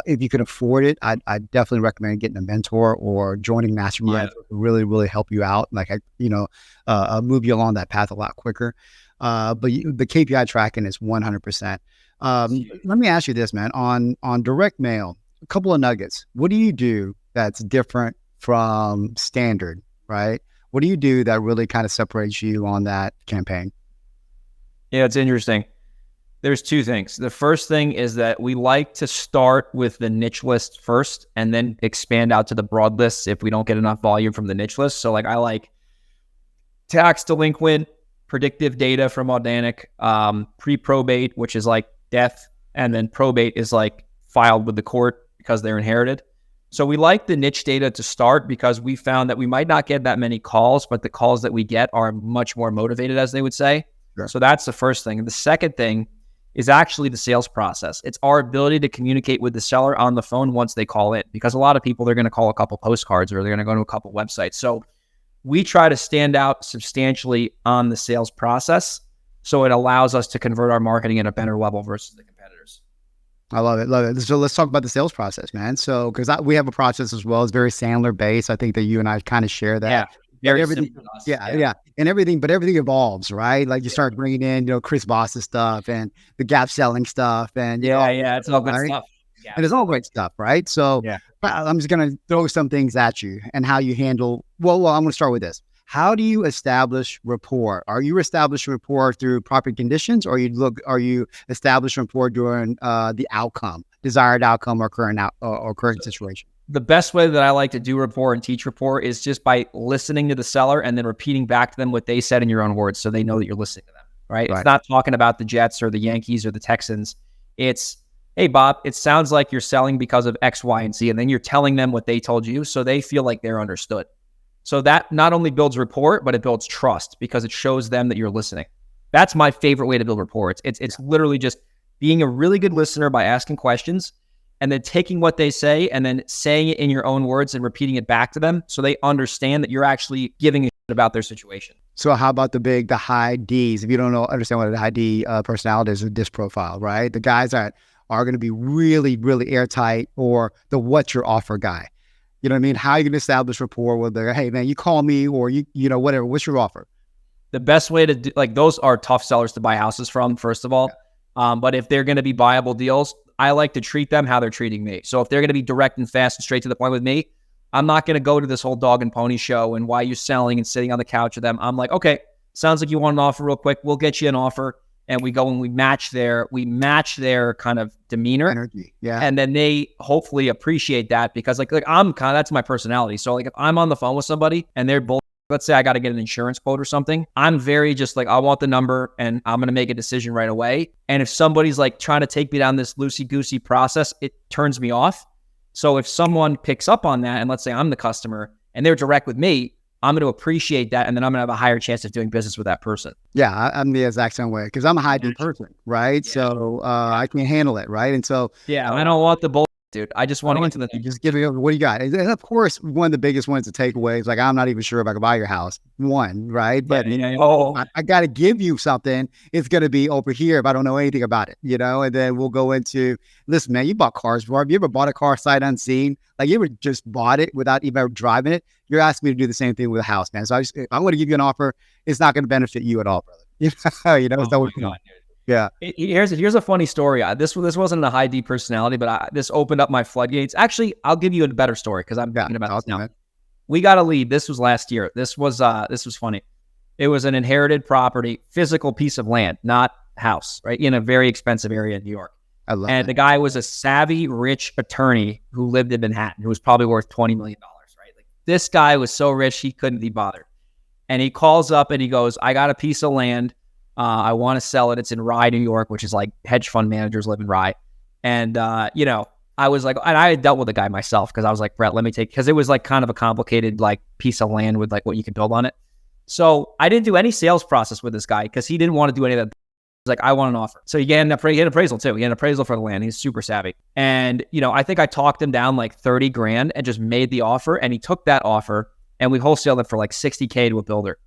A: If you can afford it, I definitely recommend getting a mentor or joining masterminds to really, really help you out. Like, move you along that path a lot quicker. But the KPI tracking is 100%. Let me ask you this, man, on direct mail, a couple of nuggets. What do you do that's different from standard, right? What do you do that really kind of separates you on that campaign?
B: Yeah, it's interesting. There's two things. The first thing is that we like to start with the niche list first and then expand out to the broad lists if we don't get enough volume from the niche list. So like, I like tax delinquent, predictive data from Audanic, pre-probate, which is like death, and then probate is like filed with the court because they're inherited. So we like the niche data to start because we found that we might not get that many calls, but the calls that we get are much more motivated, as they would say. Sure. So that's the first thing. And the second thing is actually the sales process. It's our ability to communicate with the seller on the phone once they call in, because a lot of people, they're going to call a couple postcards or they're going to go to a couple websites. So we try to stand out substantially on the sales process, so it allows us to convert our marketing at a better level versus the competitors.
A: I love it. Love it. So let's talk about the sales process, man. So, because we have a process as well. It's very Sandler based. I think that you and I kind of share that.
B: Yeah. Very
A: everything, yeah. And everything evolves, right? Like you start bringing in, Chris Voss's stuff and the gap selling stuff. And
B: it's all good stuff. Yeah.
A: And it's all great stuff, right? So I'm just going to throw some things at you and how you handle, well, I'm going to start with this. How do you establish rapport? Are you establishing rapport through proper conditions, or are you establishing rapport during the desired outcome or current situation?
B: The best way that I like to do rapport and teach rapport is just by listening to the seller and then repeating back to them what they said in your own words, so they know that you're listening to them, right? It's not talking about the Jets or the Yankees or the Texans. It's, hey, Bob, it sounds like you're selling because of X, Y, and Z. And then you're telling them what they told you, so they feel like they're understood. So that not only builds rapport, but it builds trust because it shows them that you're listening. That's my favorite way to build rapport. It's literally just being a really good listener by asking questions and then taking what they say and then saying it in your own words and repeating it back to them so they understand that you're actually giving a shit about their situation.
A: So how about the high Ds? If you don't understand what a high D personality is, a DISC profile, right? The guys that are going to be really, really airtight, or the what's your offer guy. You know what I mean? How are you going to establish rapport with their, hey man, you call me, or you whatever, what's your offer?
B: The best way to do, like, those are tough sellers to buy houses from, first of all. But if they're going to be buyable deals, I like to treat them how they're treating me. So if they're going to be direct and fast and straight to the point with me, I'm not going to go to this whole dog and pony show and why you selling and sitting on the couch with them. I'm like, okay, sounds like you want an offer real quick. We'll get you an offer. And we go and we match their kind of demeanor,
A: energy,
B: and then they hopefully appreciate that, because like I'm kind of, that's my personality. So like if I'm on the phone with somebody and they're both, let's say I got to get an insurance quote or something, I'm very just like, I want the number and I'm going to make a decision right away. And if somebody's like trying to take me down this loosey-goosey process, it turns me off. So if someone picks up on that, and let's say I'm the customer and they're direct with me, I'm going to appreciate that, and then I'm going to have a higher chance of doing business with that person.
A: Yeah, I'm the exact same way, because I'm a high D person, right? Yeah. So I can handle it, right? And so
B: I don't want the bull dude. I just want to get to the
A: just give me what do you got? And of course, one of the biggest ones to take away is like, I'm not even sure if I can buy your house. One, right? But I got to give you something. It's going to be over here if I don't know anything about it, and then we'll go into, listen, man, you bought cars before. Have you ever bought a car sight unseen? Like you ever just bought it without even driving it? You're asking me to do the same thing with a house, man. So if I'm going to give you an offer, it's not going to benefit you at all, brother. Yeah.
B: Here's a funny story. This wasn't a high D personality, but this opened up my floodgates. Actually, I'll give you a better story because I'm thinking about this now. Man. We got a lead. This was last year. This was funny. It was an inherited property, physical piece of land, not house, right? In a very expensive area in New York.
A: I love
B: And
A: that.
B: the guy was a savvy, rich attorney who lived in Manhattan, who was probably worth $20 million, right? Like this guy was so rich, he couldn't be bothered. And he calls up and he goes, I got a piece of land. I want to sell it. It's in Rye, New York, which is like hedge fund managers live in Rye. And, I was like, and I had dealt with the guy myself because I was like, Brett, let me because it was like kind of a complicated like piece of land with like what you could build on it. So I didn't do any sales process with this guy because he didn't want to do any of that. He was like, I want an offer. So he had an appraisal too. He had an appraisal for the land. He's super savvy. And, I think I talked him down like 30 grand and just made the offer. And he took that offer and we wholesaled it for like 60K to a builder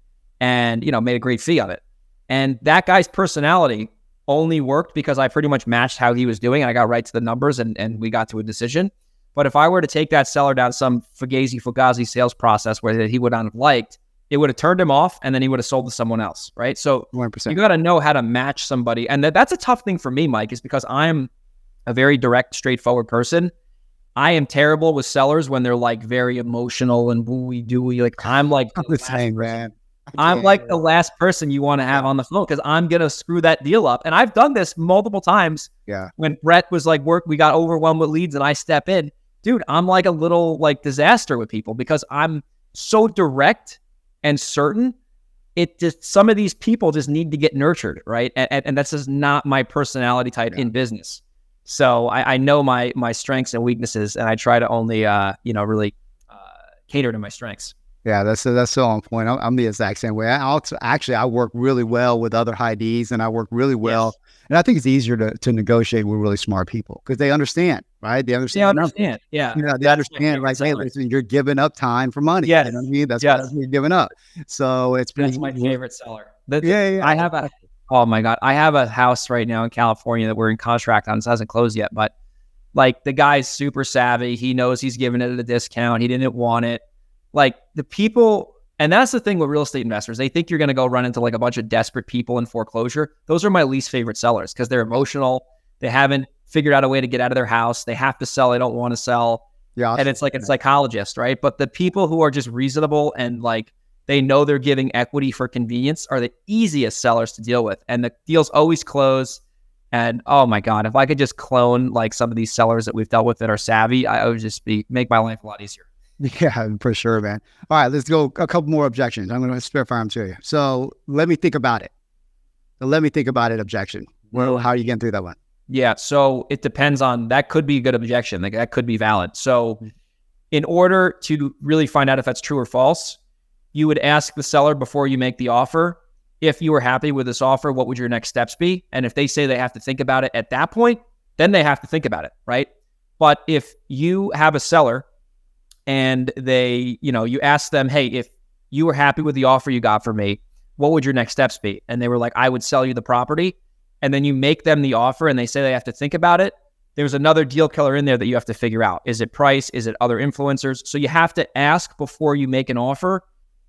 B: and, made a great fee on it. And that guy's personality only worked because I pretty much matched how he was doing. And I got right to the numbers and we got to a decision. But if I were to take that seller down some fugazi sales process where he would not have liked, it would have turned him off and then he would have sold to someone else, right? So
A: 100%.
B: You got to know how to match somebody. And that's a tough thing for me, Mike, is because I'm a very direct, straightforward person. I am terrible with sellers when they're like very emotional and wooey-dooey. Like I'm like
A: the same, man.
B: I'm like the last person you want to have on the phone because I'm going to screw that deal up. And I've done this multiple times.
A: Yeah.
B: When Brett was like, we got overwhelmed with leads and I step in. Dude, I'm like a little like disaster with people because I'm so direct and certain. It just, some of these people just need to get nurtured, right? And that's just not my personality type in business. So I know my strengths and weaknesses and I try to only, really cater to my strengths.
A: Yeah, that's so on point. I'm the exact same way. I work really well with other high Ds, and I work really well. Yes. And I think it's easier to negotiate with really smart people because they understand, right? They understand.
B: Yeah.
A: They understand. Like, hey, listen, you're giving up time for money.
B: Yes.
A: You know what I mean? That's what you're giving up. So
B: that's my favorite seller.
A: Yeah.
B: Oh my God, I have a house right now in California that we're in contract on. It hasn't closed yet, but like the guy's super savvy. He knows he's giving it at a discount. He didn't want it. Like the people, and that's the thing with real estate investors. They think you're going to go run into like a bunch of desperate people in foreclosure. Those are my least favorite sellers because they're emotional. They haven't figured out a way to get out of their house. They have to sell. They don't want to sell. Yeah, and it's like a psychologist, right? But the people who are just reasonable and like they know they're giving equity for convenience are the easiest sellers to deal with. And the deals always close. And oh my God, if I could just clone like some of these sellers that we've dealt with that are savvy, I would just make my life a lot easier.
A: Yeah, for sure, man. All right, let's go a couple more objections. I'm going to spare fire them to you. So let me think about it. Objection. Well, how are you getting through that one?
B: Yeah, so it depends on, that could be a good objection. Like that could be valid. So in order to really find out if that's true or false, you would ask the seller before you make the offer, if you were happy with this offer, what would your next steps be? And if they say they have to think about it at that point, then they have to think about it, right? But if you have a seller and they, you ask them, hey, if you were happy with the offer you got from me, what would your next steps be? And they were like, I would sell you the property. And then you make them the offer and they say they have to think about it. There's another deal killer in there that you have to figure out. Is it price? Is it other influencers? So you have to ask before you make an offer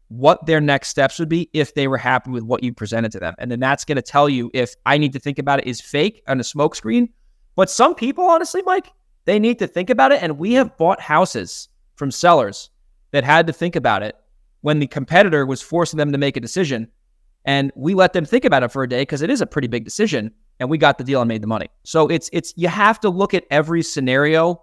B: what their next steps would be if they were happy with what you presented to them. And then that's going to tell you if I need to think about it is fake on a smoke screen. But some people, honestly, Mike, they need to think about it. And we have bought houses from sellers that had to think about it when the competitor was forcing them to make a decision. And we let them think about it for a day because it is a pretty big decision. And we got the deal and made the money. So it's you have to look at every scenario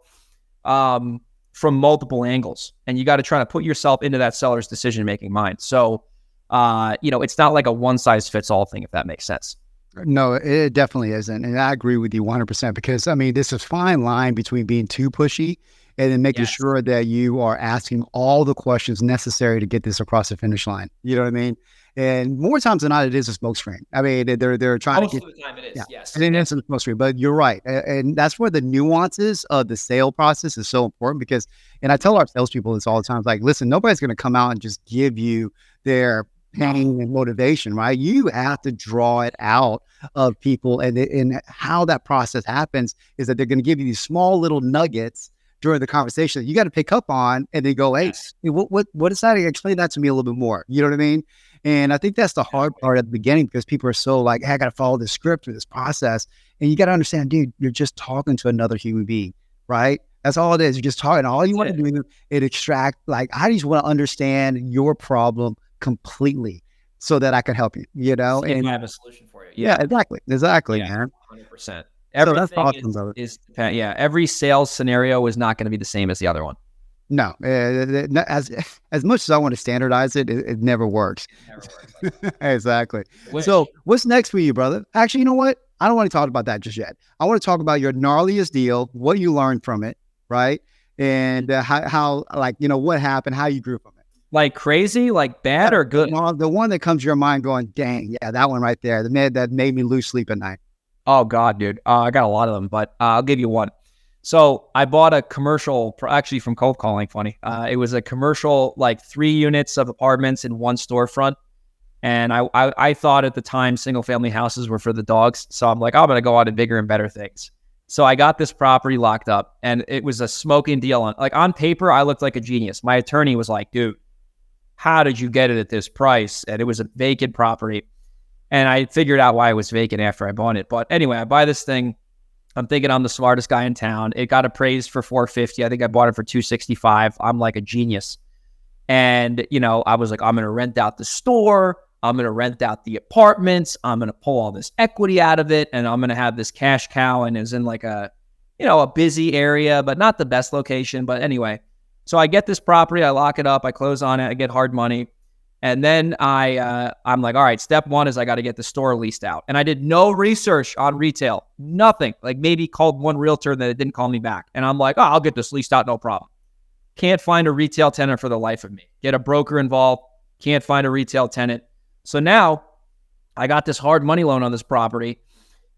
B: from multiple angles. And you got to try to put yourself into that seller's decision-making mind. So, it's not like a one-size-fits-all thing, if that makes sense.
A: No, it definitely isn't. And I agree with you 100% because, this is a fine line between being too pushy and then making
B: Yes.
A: sure that you are asking all the questions necessary to get this across the finish line. You know what I mean? And more times than not, it is a smokescreen. I mean, they're trying
B: Most
A: to
B: of
A: get,
B: the time it is,
A: yeah,
B: yes.
A: and it is a smokescreen. But you're right, and that's where the nuances of the sale process is so important because, and I tell our salespeople this all the time, like, listen, nobody's going to come out and just give you their pain and motivation, right? You have to draw it out of people, and how that process happens is that they're going to give you these small little nuggets during the conversation that you got to pick up on, and then go, hey,
B: Yes.
A: what is that? Explain that to me a little bit more. You know what I mean? And I think that's the hard part at the beginning because people are so like, hey, I got to follow this script or this process. And you got to understand, dude, you're just talking to another human being, right? That's all it is. You're just talking. All you want to do is extract, like, I just want to understand your problem completely so that I can help you, you know?
B: And
A: And
B: I have a solution for you.
A: yeah, exactly,
B: Yeah,
A: man.
B: 100%.
A: So that's
B: Everything
A: awesome, brother.
B: every sales scenario is not going to be the same as the other one.
A: No, as much as I want to standardize it, it never works.
B: It never works like
A: Exactly.
B: that.
A: So what's next for you, brother? Actually, you know what? I don't want to talk about that just yet. I want to talk about your gnarliest deal, what you learned from it, right? And how like, you know, what happened, how you grew from it.
B: Like crazy, like bad or good?
A: The one that comes to your mind going, dang, yeah, that one right there, that made me lose sleep at night.
B: Oh God, dude. I got a lot of them, but I'll give you one. So I bought a commercial, actually from cold calling, funny. It was a commercial, like 3 units of apartments in one storefront. And I thought at the time single family houses were for the dogs. So I'm like, I'm going to go on to bigger and better things. So I got this property locked up and it was a smoking deal. On paper, I looked like a genius. My attorney was like, dude, how did you get it at this price? And it was a vacant property. And I figured out why it was vacant after I bought it. But anyway, I buy this thing. I'm thinking I'm the smartest guy in town. It got appraised for $450. I think I bought it for $265. I'm like a genius. And, you know, I was like, I'm going to rent out the store. I'm going to rent out the apartments. I'm going to pull all this equity out of it. And I'm going to have this cash cow. And it's in like a busy area, but not the best location. But anyway, so I get this property. I lock it up. I close on it. I get hard money. And then I'm like, all right, step one is I got to get the store leased out. And I did no research on retail, nothing. Like maybe called one realtor that didn't call me back. And I'm like, oh, I'll get this leased out, no problem. Can't find a retail tenant for the life of me. Get a broker involved. Can't find a retail tenant. So now I got this hard money loan on this property,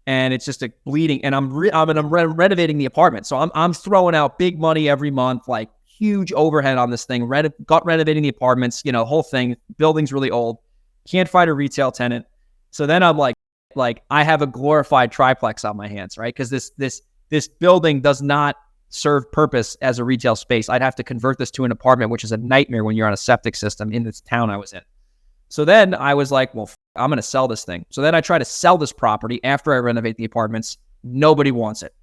B: and it's just a bleeding. And I'm renovating the apartment, so I'm throwing out big money every month, like huge overhead on this thing. Renovating the apartments, whole thing. Building's really old. Can't find a retail tenant. So then I'm like I have a glorified triplex on my hands, right? Because this building does not serve purpose as a retail space. I'd have to convert this to an apartment, which is a nightmare when you're on a septic system in this town I was in. So then I was like, well, I'm going to sell this thing. So then I try to sell this property after I renovate the apartments. Nobody wants it.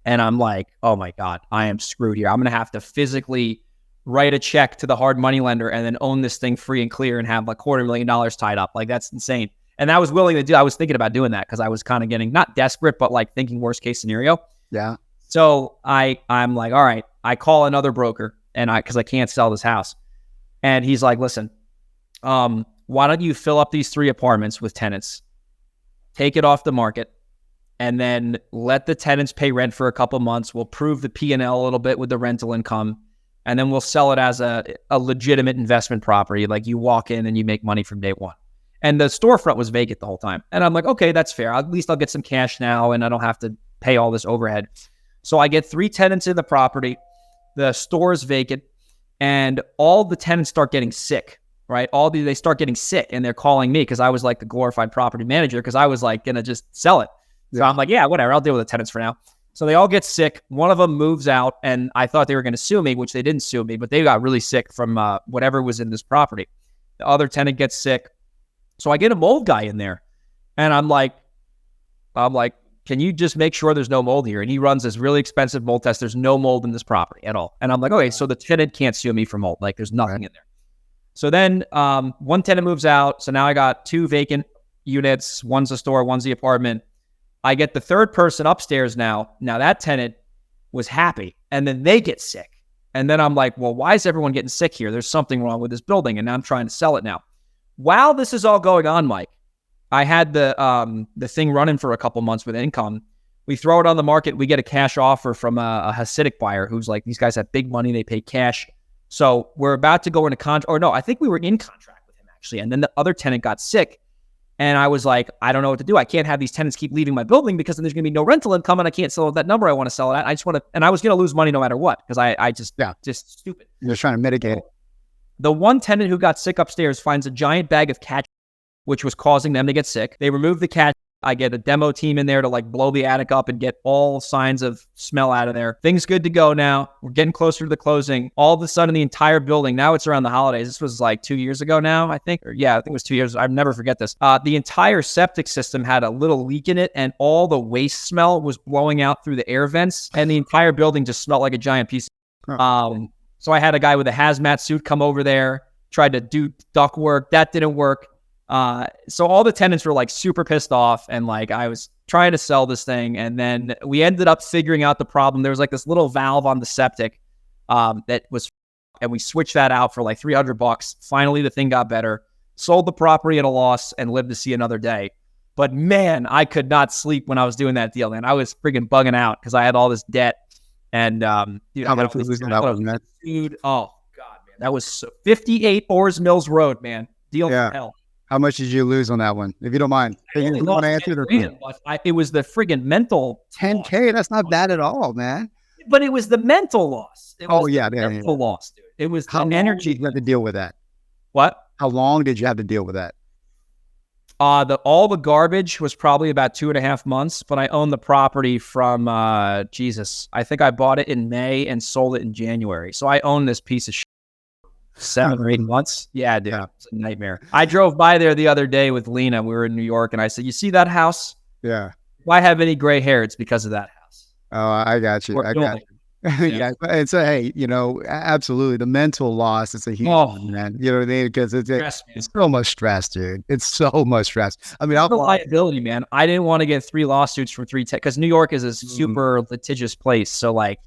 B: And I'm like, oh my God, I am screwed here. I'm going to have to physically write a check to the hard money lender and then own this thing free and clear and have like $250,000 tied up. Like, that's insane. And I was willing to do, I was thinking about doing that because I was kind of getting not desperate, but like thinking worst case scenario.
A: Yeah.
B: So I'm like, all right, I call another broker because I can't sell this house. And he's like, listen, why don't you fill up these 3 apartments with tenants, take it off the market, and then let the tenants pay rent for a couple months. We'll prove the P&L a little bit with the rental income, and then we'll sell it as a legitimate investment property. Like, you walk in and you make money from day one. And the storefront was vacant the whole time. And I'm like, okay, that's fair. At least I'll get some cash now and I don't have to pay all this overhead. So I get 3 tenants in the property. The store is vacant, and all the tenants start getting sick. Right? They start getting sick, and they're calling me because I was like the glorified property manager because I was like going to just sell it. So I'm like, yeah, whatever. I'll deal with the tenants for now. So they all get sick. One of them moves out, and I thought they were going to sue me, which they didn't sue me, but they got really sick from whatever was in this property. The other tenant gets sick. So I get a mold guy in there, and I'm like, can you just make sure there's no mold here? And he runs this really expensive mold test. There's no mold in this property at all. And I'm like, okay, so the tenant can't sue me for mold. Like, there's nothing in there. So then one tenant moves out. So now I got 2 vacant units. One's a store, one's the apartment. I get the third person upstairs now. Now that tenant was happy, and then they get sick. And then I'm like, well, why is everyone getting sick here? There's something wrong with this building, and now I'm trying to sell it now. While this is all going on, Mike, I had the thing running for a couple months with income. We throw it on the market. We get a cash offer from a Hasidic buyer who's like, these guys have big money. They pay cash. So we're about to go into contract. Or no, I think we were in contract with him actually. And then the other tenant got sick. And I was like, I don't know what to do. I can't have these tenants keep leaving my building because then there's going to be no rental income and I can't sell at that number I want to sell it at. I just want to, and I was going to lose money no matter what because I just stupid.
A: You're just trying to mitigate it.
B: The one tenant who got sick upstairs finds a giant bag of cat, which was causing them to get sick. They remove the cat. I get a demo team in there to like blow the attic up and get all signs of smell out of there. Things good to go now. We're getting closer to the closing. All of a sudden, the entire building, now it's around the holidays. This was like 2 years ago now, I think. I think it was 2 years. I'll never forget this. The entire septic system had a little leak in it and all the waste smell was blowing out through the air vents and the entire building just smelled like a giant piece. So I had a guy with a hazmat suit come over there, tried to do duct work. That didn't work. So all the tenants were like super pissed off and like I was trying to sell this thing. And then we ended up figuring out the problem. There was like this little valve on the septic, that was, and we switched that out for like $300. Finally, the thing got better, sold the property at a loss and lived to see another day. But man, I could not sleep when I was doing that deal, man. I was freaking bugging out because I had all this debt and, dude, oh God, man, that was 58 Ores Mills Road, man. Deal from hell.
A: How much did you lose on that one? If you don't mind. You want to answer
B: it was the friggin' mental
A: $10K. That's not bad at all, man.
B: But it was the mental loss.
A: Mental
B: loss, dude. It was
A: how
B: an energy.
A: Did you have to deal with that?
B: What?
A: How long did you have to deal with that?
B: All the garbage was probably about 2.5 months, but I owned the property from I think I bought it in May and sold it in January. So I own this piece of shit 7 or 8 months. Yeah, dude. Yeah. It's a nightmare. I drove by there the other day with Lena. We were in New York and I said, you see that house?
A: Yeah.
B: If I have any gray hair, it's because of that house.
A: Oh, I got you. Yeah. And so, hey, absolutely. The mental loss is a huge one, man. You know what I mean? Because it's so much stress, dude. It's so much stress. I mean,
B: the liability, man. I didn't want to get 3 lawsuits from 3 because New York is a super litigious place. So like,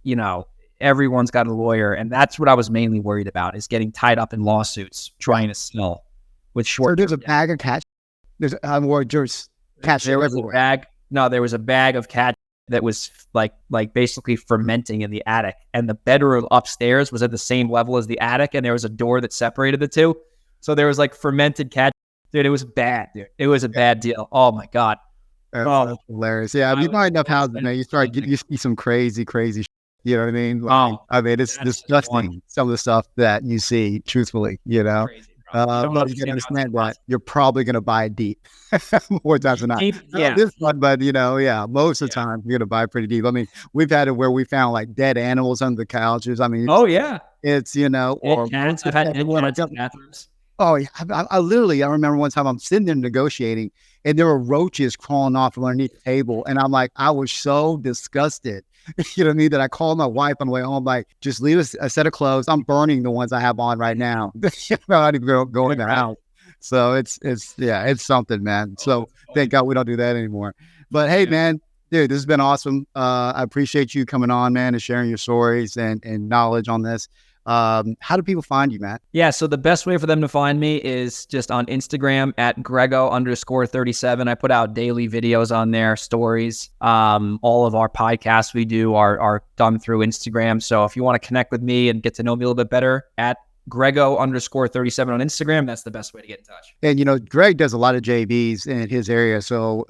B: everyone's got a lawyer. And that's what I was mainly worried about is getting tied up in lawsuits, trying to sell with short.
A: So there's a bag of cat. There's cats there everywhere.
B: There was a bag of cat that was like basically fermenting in the attic, and the bedroom upstairs was at the same level as the attic, and there was a door that separated the two. So there was like fermented cat. Dude, it was bad, dude. It was a bad deal. Oh my God.
A: That's hilarious. Yeah, if you buy enough houses, man, you see some crazy shit. You know what I mean? I mean, it's disgusting, some of the stuff that you see, truthfully, Crazy. But you can understand that you're probably going to buy deep more times than not. This one, but most of the time you're going to buy pretty deep. I mean, we've had it where we found like dead animals under the couches. I mean, it's or
B: cats. I've had bathrooms.
A: Oh yeah, I literally remember one time I'm sitting there negotiating, and there were roaches crawling off from underneath the table, and I'm like, I was so disgusted. You know what I mean? That I called my wife on the way home, like, just leave us a set of clothes. I'm burning the ones I have on right now. I'm not even go in the house. So it's something, man. So thank God we don't do that anymore. But hey, man, dude, this has been awesome. I appreciate you coming on, man, and sharing your stories and knowledge on this. How do people find you, Matt?
B: Yeah, so the best way for them to find me is just on Instagram at Grego_37. I put out daily videos on there, stories. All of our podcasts we do are done through Instagram. So if you want to connect with me and get to know me a little bit better, at Grego_37 on Instagram, that's the best way to get in touch.
A: And, Greg does a lot of JVs in his area. So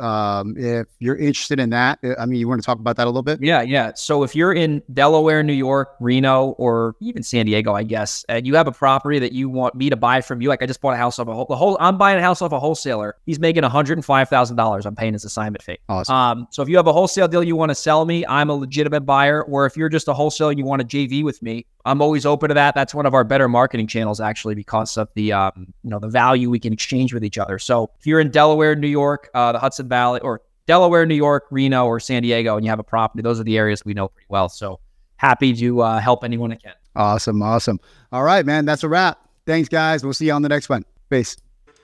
A: if you're interested in that, I mean, you want to talk about that a little bit?
B: Yeah. So if you're in Delaware, New York, Reno, or even San Diego, I guess, and you have a property that you want me to buy from you, like I just bought a house off I'm buying a house off a wholesaler. He's making $105,000. I'm paying his assignment fee.
A: Awesome.
B: So if you have a wholesale deal you want to sell me, I'm a legitimate buyer. Or if you're just a wholesaler and you want a JV with me, I'm always open to that. That's one of our better marketing channels, actually, because of the the value we can exchange with each other. So if you're in Delaware, New York, the Hudson Valley, or Delaware, New York, Reno, or San Diego, and you have a property, those are the areas we know pretty well. So happy to help anyone I can.
A: Awesome. All right, man. That's a wrap. Thanks, guys. We'll see you on the next one. Peace.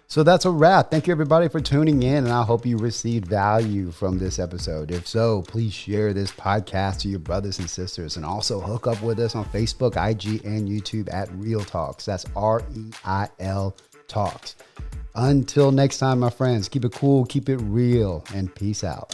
A: So that's a wrap. Thank you, everybody, for tuning in, and I hope you received value from this episode. If so, please share this podcast to your brothers and sisters, and also hook up with us on Facebook, IG, and YouTube at Real Talks. That's REIL Talks. Until next time, my friends, keep it cool, keep it real, and peace out.